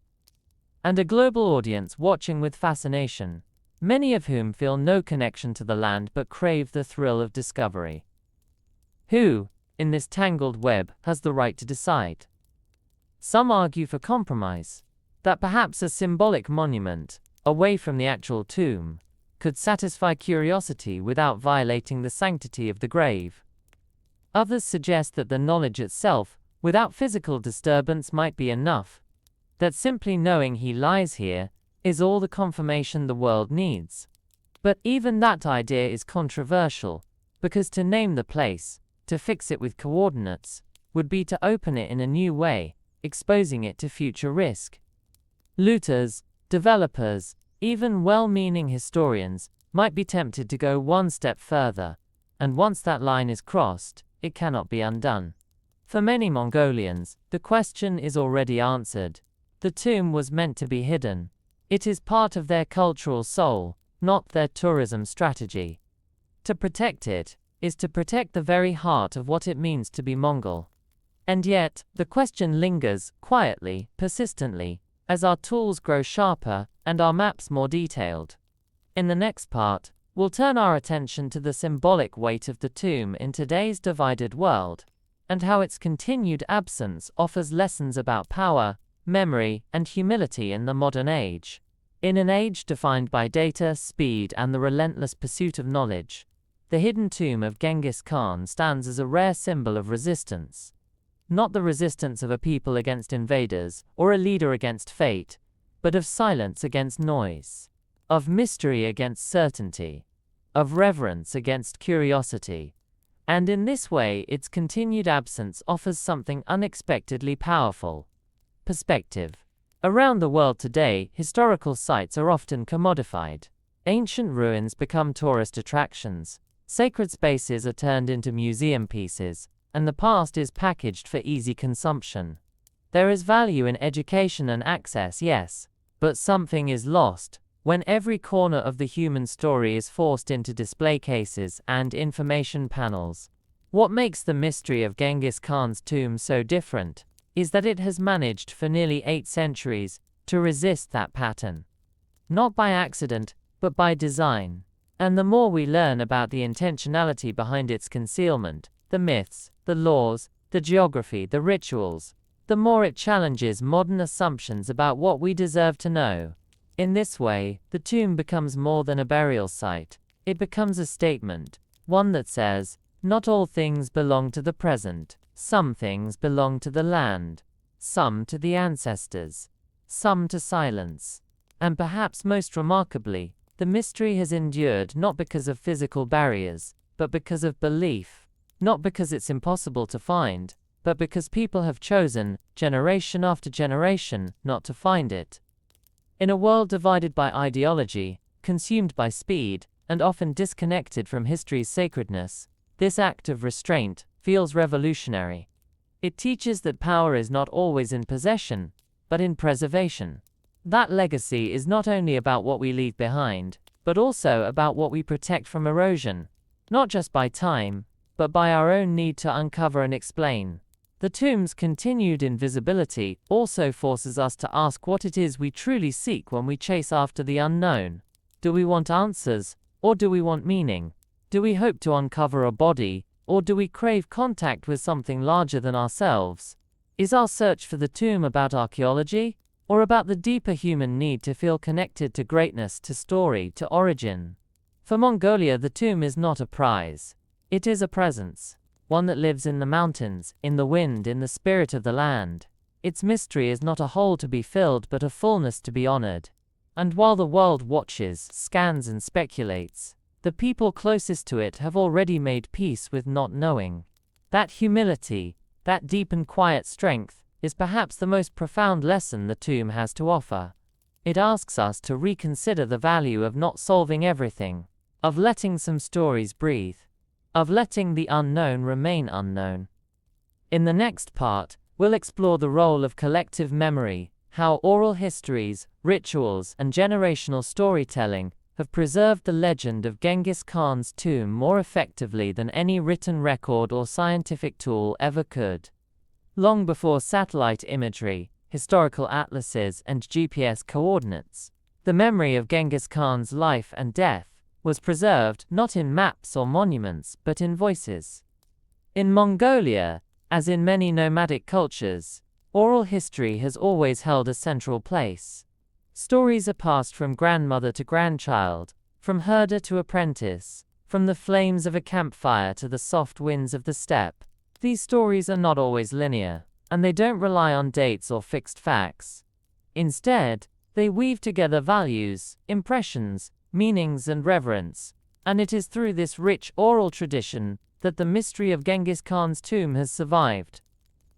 and a global audience watching with fascination, many of whom feel no connection to the land but crave the thrill of discovery. Who, in this tangled web, has the right to decide? Some argue for compromise, that perhaps a symbolic monument, away from the actual tomb, could satisfy curiosity without violating the sanctity of the grave. Others suggest that the knowledge itself, without physical disturbance, might be enough, that simply knowing he lies here is all the confirmation the world needs. But even that idea is controversial, because to name the place, to fix it with coordinates, would be to open it in a new way, exposing it to future risk. Looters, developers, even well-meaning historians might be tempted to go one step further, and once that line is crossed, it cannot be undone. For many Mongolians, the question is already answered. The tomb was meant to be hidden. It is part of their cultural soul, not their tourism strategy. To protect it is to protect the very heart of what it means to be Mongol. And yet, the question lingers, quietly, persistently, as our tools grow sharper and our maps more detailed. In the next part, we'll turn our attention to the symbolic weight of the tomb in today's divided world, and how its continued absence offers lessons about power, memory, and humility in the modern age. In an age defined by data, speed, and the relentless pursuit of knowledge, the hidden tomb of Genghis Khan stands as a rare symbol of resistance. Not the resistance of a people against invaders, or a leader against fate, but of silence against noise, of mystery against certainty, of reverence against curiosity. And in this way, its continued absence offers something unexpectedly powerful: perspective. Around the world today, historical sites are often commodified. Ancient ruins become tourist attractions, sacred spaces are turned into museum pieces, and the past is packaged for easy consumption. There is value in education and access, yes, but something is lost when every corner of the human story is forced into display cases and information panels. What makes the mystery of Genghis Khan's tomb so different is that it has managed for nearly 8 centuries to resist that pattern. Not by accident, but by design. And the more we learn about the intentionality behind its concealment, the myths, the laws, the geography, the rituals, the more it challenges modern assumptions about what we deserve to know. In this way, the tomb becomes more than a burial site. It becomes a statement, one that says, not all things belong to the present. Some things belong to the land, some to the ancestors, some to silence. And perhaps most remarkably, the mystery has endured not because of physical barriers, but because of belief. Not because it's impossible to find, but because people have chosen, generation after generation, not to find it. In a world divided by ideology, consumed by speed, and often disconnected from history's sacredness, this act of restraint feels revolutionary. It teaches that power is not always in possession, but in preservation. That legacy is not only about what we leave behind, but also about what we protect from erosion, not just by time, but by our own need to uncover and explain. The tomb's continued invisibility also forces us to ask what it is we truly seek when we chase after the unknown. Do we want answers, or do we want meaning? Do we hope to uncover a body, or do we crave contact with something larger than ourselves? Is our search for the tomb about archaeology, or about the deeper human need to feel connected to greatness, to story, to origin? For Mongolia, the tomb is not a prize. It is a presence, one that lives in the mountains, in the wind, in the spirit of the land. Its mystery is not a hole to be filled, but a fullness to be honored. And while the world watches, scans, and speculates, the people closest to it have already made peace with not knowing. That humility, that deep and quiet strength, is perhaps the most profound lesson the tomb has to offer. It asks us to reconsider the value of not solving everything, of letting some stories breathe, of letting the unknown remain unknown. In the next part, we'll explore the role of collective memory, how oral histories, rituals, and generational storytelling have preserved the legend of Genghis Khan's tomb more effectively than any written record or scientific tool ever could. Long before satellite imagery, historical atlases, and GPS coordinates, the memory of Genghis Khan's life and death was preserved not in maps or monuments but in voices. In Mongolia, as in many nomadic cultures, oral history has always held a central place. Stories are passed from grandmother to grandchild, from herder to apprentice, from the flames of a campfire to the soft winds of the steppe. These stories are not always linear, and they don't rely on dates or fixed facts. Instead, they weave together values, impressions, meanings, and reverence, and it is through this rich oral tradition that the mystery of Genghis Khan's tomb has survived.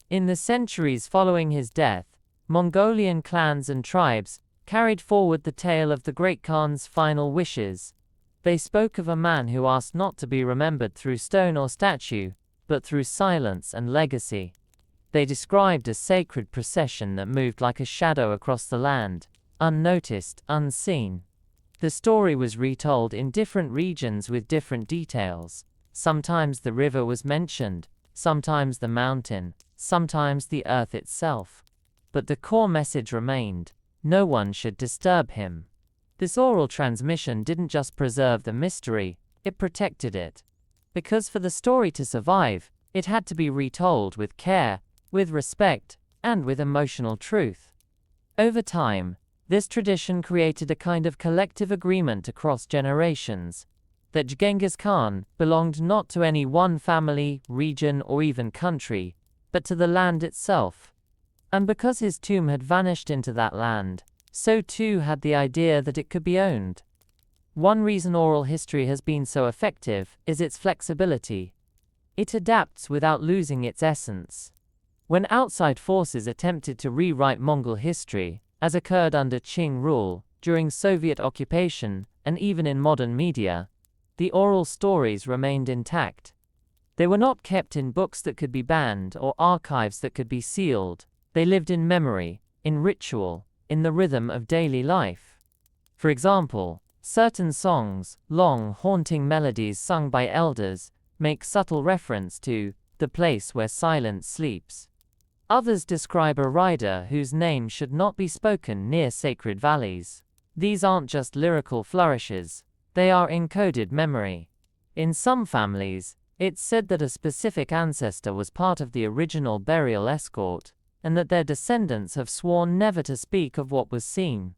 In the centuries following his death, Mongolian clans and tribes carried forward the tale of the great Khan's final wishes. They spoke of a man who asked not to be remembered through stone or statue, but through silence and legacy. They described a sacred procession that moved like a shadow across the land, unnoticed, unseen. The story was retold in different regions with different details. Sometimes the river was mentioned, sometimes the mountain, sometimes the earth itself. But the core message remained: no one should disturb him. This oral transmission didn't just preserve the mystery, it protected it. Because for the story to survive, it had to be retold with care, with respect, and with emotional truth. Over time, this tradition created a kind of collective agreement across generations that Genghis Khan belonged not to any one family, region, or even country, but to the land itself. And because his tomb had vanished into that land, so too had the idea that it could be owned. One reason oral history has been so effective is its flexibility. It adapts without losing its essence. When outside forces attempted to rewrite Mongol history, as occurred under Qing rule, during Soviet occupation, and even in modern media, the oral stories remained intact. They were not kept in books that could be banned or archives that could be sealed. They lived in memory, in ritual, in the rhythm of daily life. For example, certain songs, long, haunting melodies sung by elders, make subtle reference to the place where silence sleeps. Others describe a rider whose name should not be spoken near sacred valleys. These aren't just lyrical flourishes, they are encoded memory. In some families, it's said that a specific ancestor was part of the original burial escort, and that their descendants have sworn never to speak of what was seen.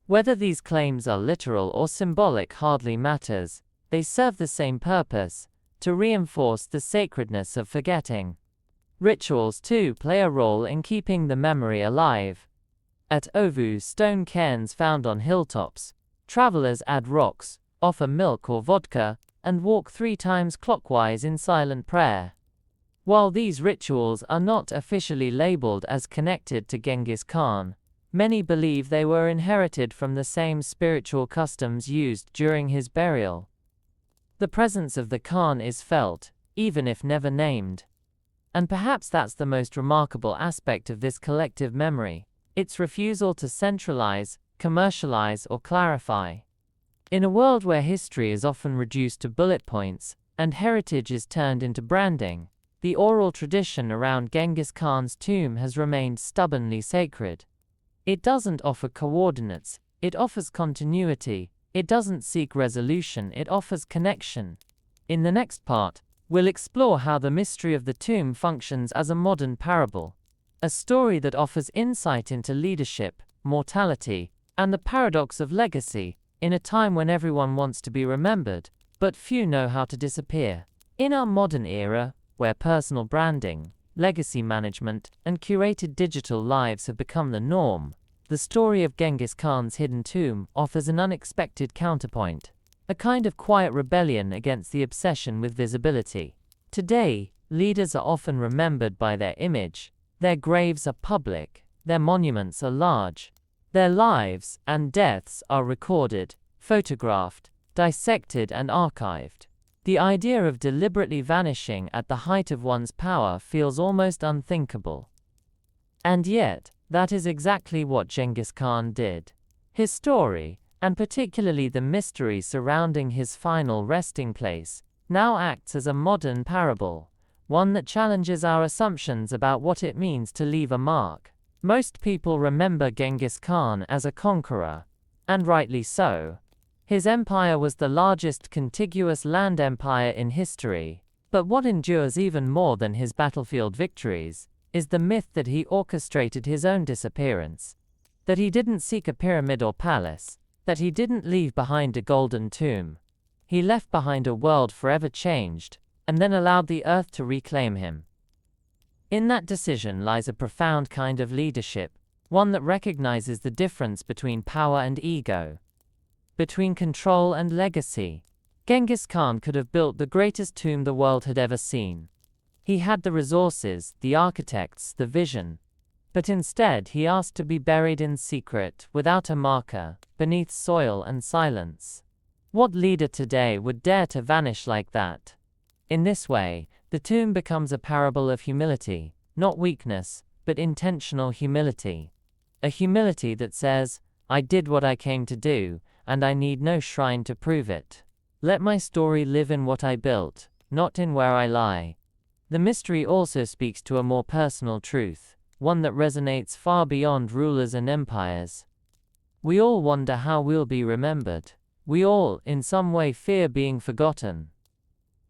Whether these claims are literal or symbolic hardly matters, they serve the same purpose: to reinforce the sacredness of forgetting. Rituals too play a role in keeping the memory alive. At Ovu stone cairns found on hilltops, travelers add rocks, offer milk or vodka, and walk 3 times clockwise in silent prayer. While these rituals are not officially labeled as connected to Genghis Khan, many believe they were inherited from the same spiritual customs used during his burial. The presence of the Khan is felt, even if never named. And perhaps that's the most remarkable aspect of this collective memory: its refusal to centralize, commercialize, or clarify. In a world where history is often reduced to bullet points, and heritage is turned into branding, the oral tradition around Genghis Khan's tomb has remained stubbornly sacred. It doesn't offer coordinates, it offers continuity. It doesn't seek resolution, it offers connection. In the next part, we'll explore how the mystery of the tomb functions as a modern parable, a story that offers insight into leadership, mortality, and the paradox of legacy, in a time when everyone wants to be remembered, but few know how to disappear. In our modern era, where personal branding, legacy management, and curated digital lives have become the norm, the story of Genghis Khan's hidden tomb offers an unexpected counterpoint, a kind of quiet rebellion against the obsession with visibility. Today, leaders are often remembered by their image, their graves are public, their monuments are large, their lives and deaths are recorded, photographed, dissected, and archived. The idea of deliberately vanishing at the height of one's power feels almost unthinkable. And yet, that is exactly what Genghis Khan did. His story, and particularly the mystery surrounding his final resting place, now acts as a modern parable, one that challenges our assumptions about what it means to leave a mark. Most people remember Genghis Khan as a conqueror, and rightly so. His empire was the largest contiguous land empire in history. But what endures even more than his battlefield victories is the myth that he orchestrated his own disappearance, that he didn't seek a pyramid or palace, that he didn't leave behind a golden tomb. He left behind a world forever changed, and then allowed the earth to reclaim him. In that decision lies a profound kind of leadership, one that recognizes the difference between power and ego, between control and legacy. Genghis Khan could have built the greatest tomb the world had ever seen. He had the resources, the architects, the vision. But instead he asked to be buried in secret, without a marker, beneath soil and silence. What leader today would dare to vanish like that? In this way, the tomb becomes a parable of humility, not weakness, but intentional humility. A humility that says, I did what I came to do, and I need no shrine to prove it. Let my story live in what I built, not in where I lie. The mystery also speaks to a more personal truth, one that resonates far beyond rulers and empires. We all wonder how we'll be remembered. We all, in some way, fear being forgotten.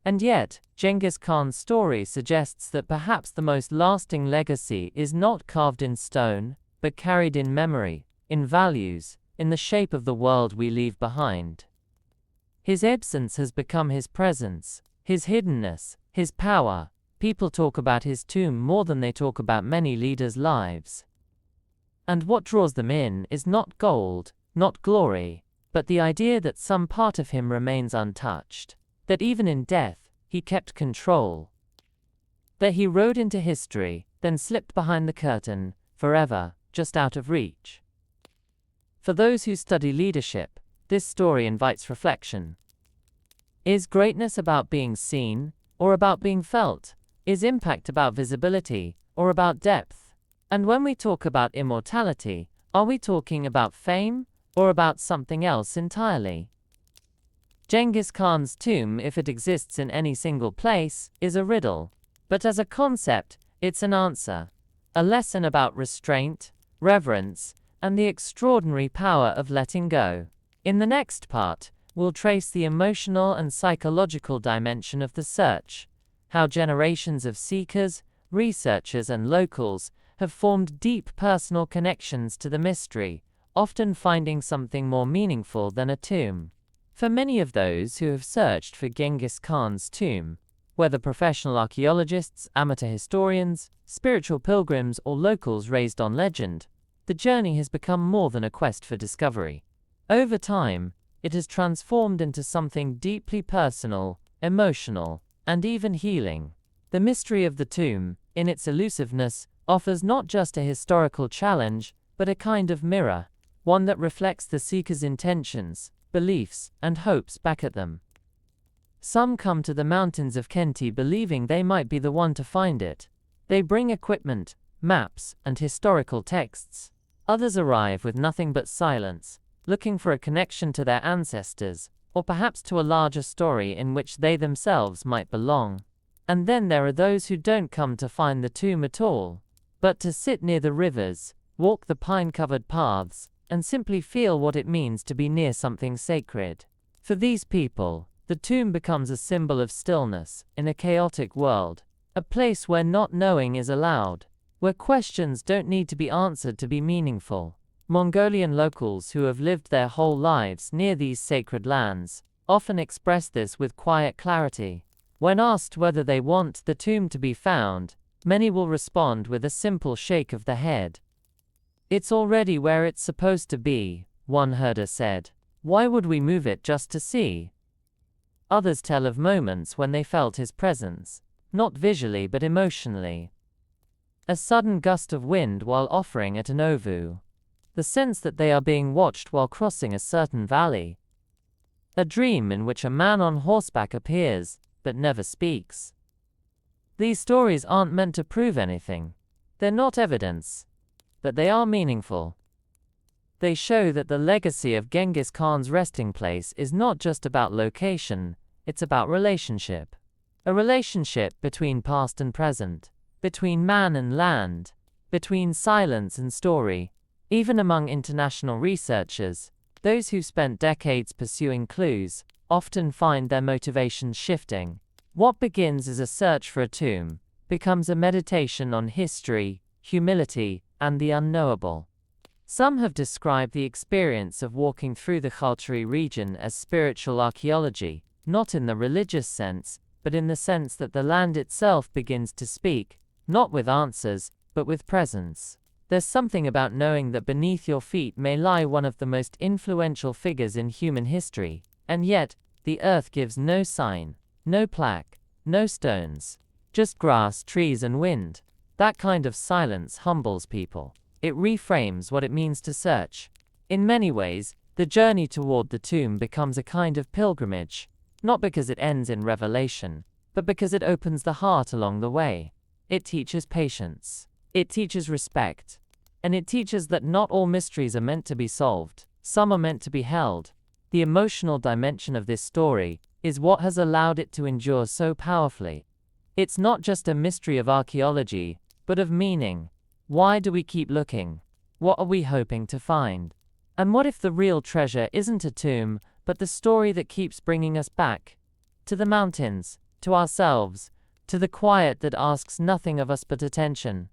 And yet, Genghis Khan's story suggests that perhaps the most lasting legacy is not carved in stone, but carried in memory, in values, in the shape of the world we leave behind. His absence has become his presence, his hiddenness, his power. People talk about his tomb more than they talk about many leaders' lives. And what draws them in is not gold, not glory, but the idea that some part of him remains untouched, that even in death, he kept control, that he rode into history, then slipped behind the curtain, forever, just out of reach. For those who study leadership, this story invites reflection. Is greatness about being seen, or about being felt? Is impact about visibility, or about depth? And when we talk about immortality, are we talking about fame, or about something else entirely? Genghis Khan's tomb, if it exists in any single place, is a riddle. But as a concept, it's an answer. A lesson about restraint, reverence, and the extraordinary power of letting go. In the next part, we'll trace the emotional and psychological dimension of the search, how generations of seekers, researchers, and locals have formed deep personal connections to the mystery, often finding something more meaningful than a tomb. For many of those who have searched for Genghis Khan's tomb, whether professional archaeologists, amateur historians, spiritual pilgrims, or locals raised on legend, the journey has become more than a quest for discovery. Over time, it has transformed into something deeply personal, emotional, and even healing. The mystery of the tomb, in its elusiveness, offers not just a historical challenge, but a kind of mirror, one that reflects the seeker's intentions, beliefs, and hopes back at them. Some come to the mountains of Khenti believing they might be the one to find it. They bring equipment, maps, and historical texts. Others arrive with nothing but silence, looking for a connection to their ancestors, or perhaps to a larger story in which they themselves might belong. And then there are those who don't come to find the tomb at all, but to sit near the rivers, walk the pine-covered paths, and simply feel what it means to be near something sacred. For these people, the tomb becomes a symbol of stillness in a chaotic world, a place where not knowing is allowed, where questions don't need to be answered to be meaningful. Mongolian locals who have lived their whole lives near these sacred lands often express this with quiet clarity. When asked whether they want the tomb to be found, many will respond with a simple shake of the head. It's already where it's supposed to be, one herder said. Why would we move it just to see? Others tell of moments when they felt his presence, not visually but emotionally. A sudden gust of wind while offering at an ovu. The sense that they are being watched while crossing a certain valley. A dream in which a man on horseback appears, but never speaks. These stories aren't meant to prove anything. They're not evidence. But they are meaningful. They show that the legacy of Genghis Khan's resting place is not just about location, it's about relationship. A relationship between past and present, between man and land, between silence and story. Even among international researchers, those who spent decades pursuing clues often find their motivations shifting. What begins as a search for a tomb becomes a meditation on history, humility, and the unknowable. Some have described the experience of walking through the Khaltari region as spiritual archaeology, not in the religious sense, but in the sense that the land itself begins to speak, not with answers, but with presence. There's something about knowing that beneath your feet may lie one of the most influential figures in human history, and yet, the earth gives no sign, no plaque, no stones, just grass, trees, and wind. That kind of silence humbles people. It reframes what it means to search. In many ways, the journey toward the tomb becomes a kind of pilgrimage, not because it ends in revelation, but because it opens the heart along the way. It teaches patience. It teaches respect. And it teaches that not all mysteries are meant to be solved. Some are meant to be held. The emotional dimension of this story is what has allowed it to endure so powerfully. It's not just a mystery of archaeology, but of meaning. Why do we keep looking? What are we hoping to find? And what if the real treasure isn't a tomb, but the story that keeps bringing us back? To the mountains, to ourselves, to the quiet that asks nothing of us but attention.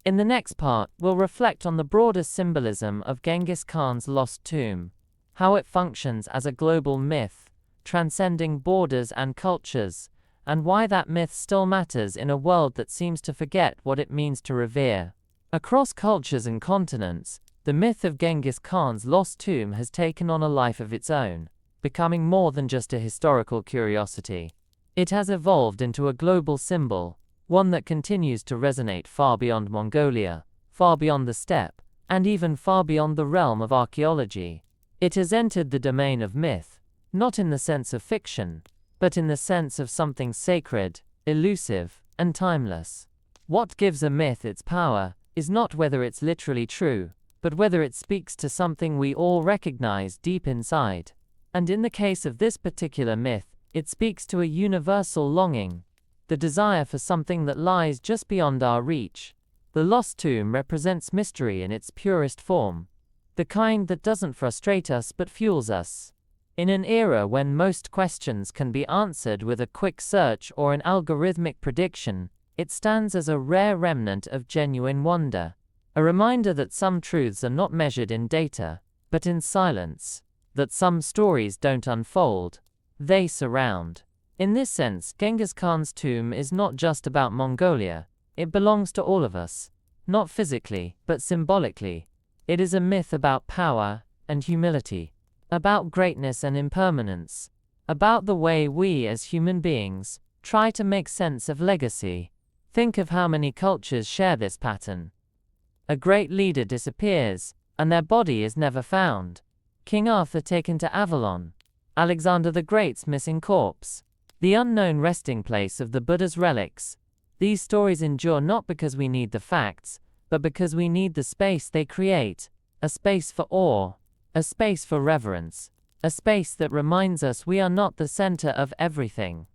In the next part, we'll reflect on the broader symbolism of Genghis Khan's lost tomb, how it functions as a global myth, transcending borders and cultures, and why that myth still matters in a world that seems to forget what it means to revere. Across cultures and continents, the myth of Genghis Khan's lost tomb has taken on a life of its own, becoming more than just a historical curiosity. It has evolved into a global symbol, one that continues to resonate far beyond Mongolia, far beyond the steppe, and even far beyond the realm of archaeology. It has entered the domain of myth, not in the sense of fiction, but in the sense of something sacred, elusive, and timeless. What gives a myth its power is not whether it's literally true, but whether it speaks to something we all recognize deep inside. And in the case of this particular myth, it speaks to a universal longing, the desire for something that lies just beyond our reach. The lost tomb represents mystery in its purest form, the kind that doesn't frustrate us but fuels us. In an era when most questions can be answered with a quick search or an algorithmic prediction, it stands as a rare remnant of genuine wonder, a reminder that some truths are not measured in data, but in silence, that some stories don't unfold, they surround. In this sense, Genghis Khan's tomb is not just about Mongolia, it belongs to all of us, not physically, but symbolically. It is a myth about power and humility, about greatness and impermanence, about the way we as human beings try to make sense of legacy. Think of how many cultures share this pattern. A great leader disappears, and their body is never found. King Arthur taken to Avalon. Alexander the Great's missing corpse. The unknown resting place of the Buddha's relics. These stories endure not because we need the facts, but because we need the space they create. A space for awe. A space for reverence. A space that reminds us we are not the center of everything.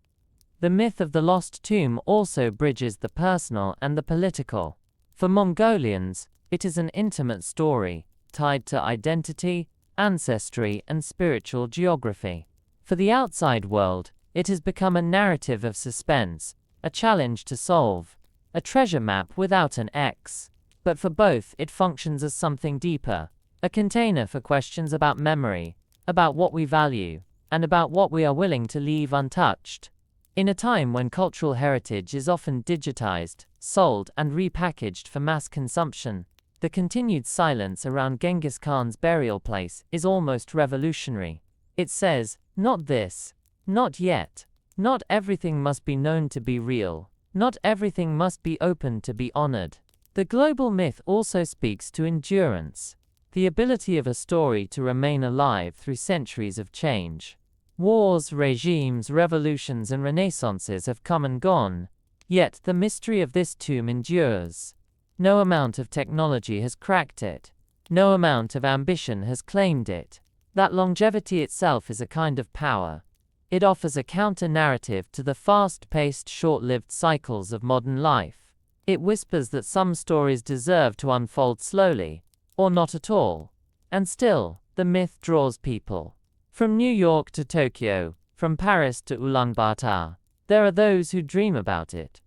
The myth of the lost tomb also bridges the personal and the political. For Mongolians, it is an intimate story, tied to identity, ancestry, and spiritual geography. For the outside world, it has become a narrative of suspense, a challenge to solve, a treasure map without an X. But for both, it functions as something deeper, a container for questions about memory, about what we value, and about what we are willing to leave untouched. In a time when cultural heritage is often digitized, sold, and repackaged for mass consumption, the continued silence around Genghis Khan's burial place is almost revolutionary. It says, not this, not yet, not everything must be known to be real, not everything must be open to be honored. The global myth also speaks to endurance, the ability of a story to remain alive through centuries of change. Wars, regimes, revolutions, and renaissances have come and gone, yet the mystery of this tomb endures. No amount of technology has cracked it. No amount of ambition has claimed it. That longevity itself is a kind of power. It offers a counter-narrative to the fast-paced, short-lived cycles of modern life. It whispers that some stories deserve to unfold slowly, or not at all. And still, the myth draws people. From New York to Tokyo, from Paris to Ulaanbaatar, there are those who dream about it,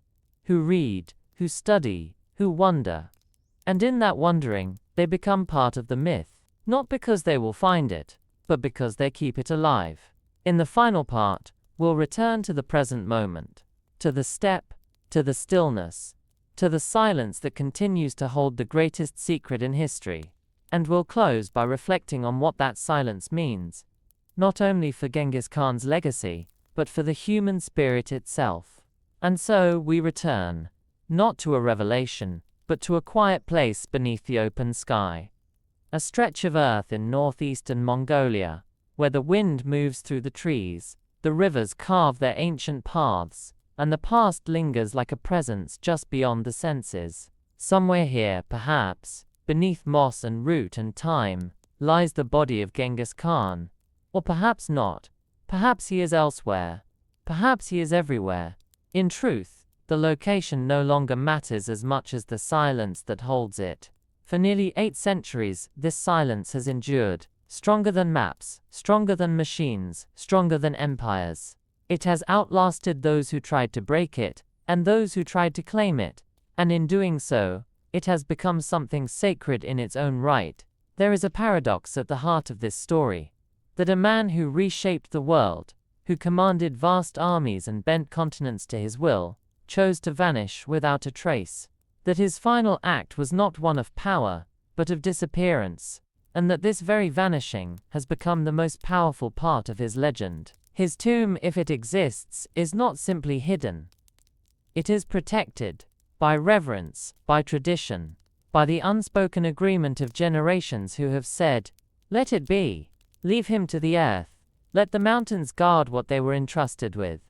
who read, who study, who wonder. And in that wondering, they become part of the myth, not because they will find it, but because they keep it alive. In the final part, we'll return to the present moment, to the step, to the stillness, to the silence that continues to hold the greatest secret in history. And we'll close by reflecting on what that silence means, not only for Genghis Khan's legacy, but for the human spirit itself. And so we return, not to a revelation, but to a quiet place beneath the open sky. A stretch of earth in northeastern Mongolia, where the wind moves through the trees, the rivers carve their ancient paths, and the past lingers like a presence just beyond the senses. Somewhere here, perhaps, beneath moss and root and thyme, lies the body of Genghis Khan. Or perhaps not. Perhaps he is elsewhere. Perhaps he is everywhere. In truth, the location no longer matters as much as the silence that holds it. For nearly 8 centuries, this silence has endured, stronger than maps, stronger than machines, stronger than empires. It has outlasted those who tried to break it, and those who tried to claim it, and in doing so, it has become something sacred in its own right. There is a paradox at the heart of this story, that a man who reshaped the world, who commanded vast armies and bent continents to his will, chose to vanish without a trace, that his final act was not one of power, but of disappearance, and that this very vanishing has become the most powerful part of his legend. His tomb, if it exists, is not simply hidden. It is protected, by reverence, by tradition, by the unspoken agreement of generations who have said, "Let it be. Leave him to the earth. Let the mountains guard what they were entrusted with."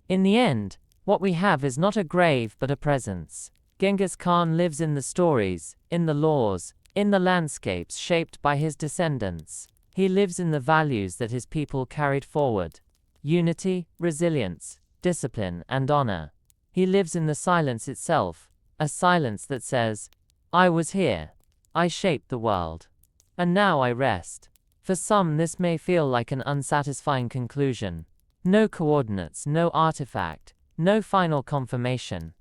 In the end, what we have is not a grave but a presence. Genghis Khan lives in the stories, in the laws, in the landscapes shaped by his descendants. He lives in the values that his people carried forward: unity, resilience, discipline, and honor. He lives in the silence itself, a silence that says, "I was here. I shaped the world. And now I rest." For some, this may feel like an unsatisfying conclusion. No coordinates, no artifact, no final confirmation.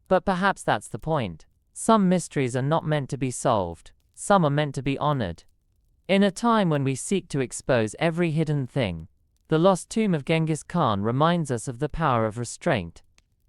But perhaps that's the point. Some mysteries are not meant to be solved. Some are meant to be honored. In a time when we seek to expose every hidden thing, the lost tomb of Genghis Khan reminds us of the power of restraint,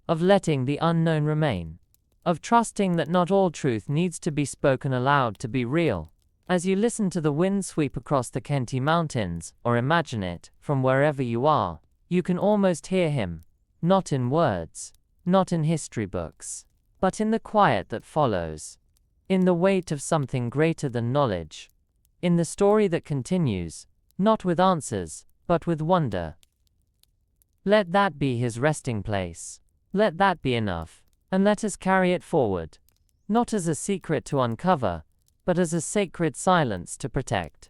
of letting the unknown remain, of trusting that not all truth needs to be spoken aloud to be real. As you listen to the wind sweep across the Khenti Mountains, or imagine it, from wherever you are, you can almost hear him, not in words, not in history books, but in the quiet that follows, in the weight of something greater than knowledge, in the story that continues, not with answers, but with wonder. Let that be his resting place. Let that be enough, and let us carry it forward, not as a secret to uncover, but as a sacred silence to protect.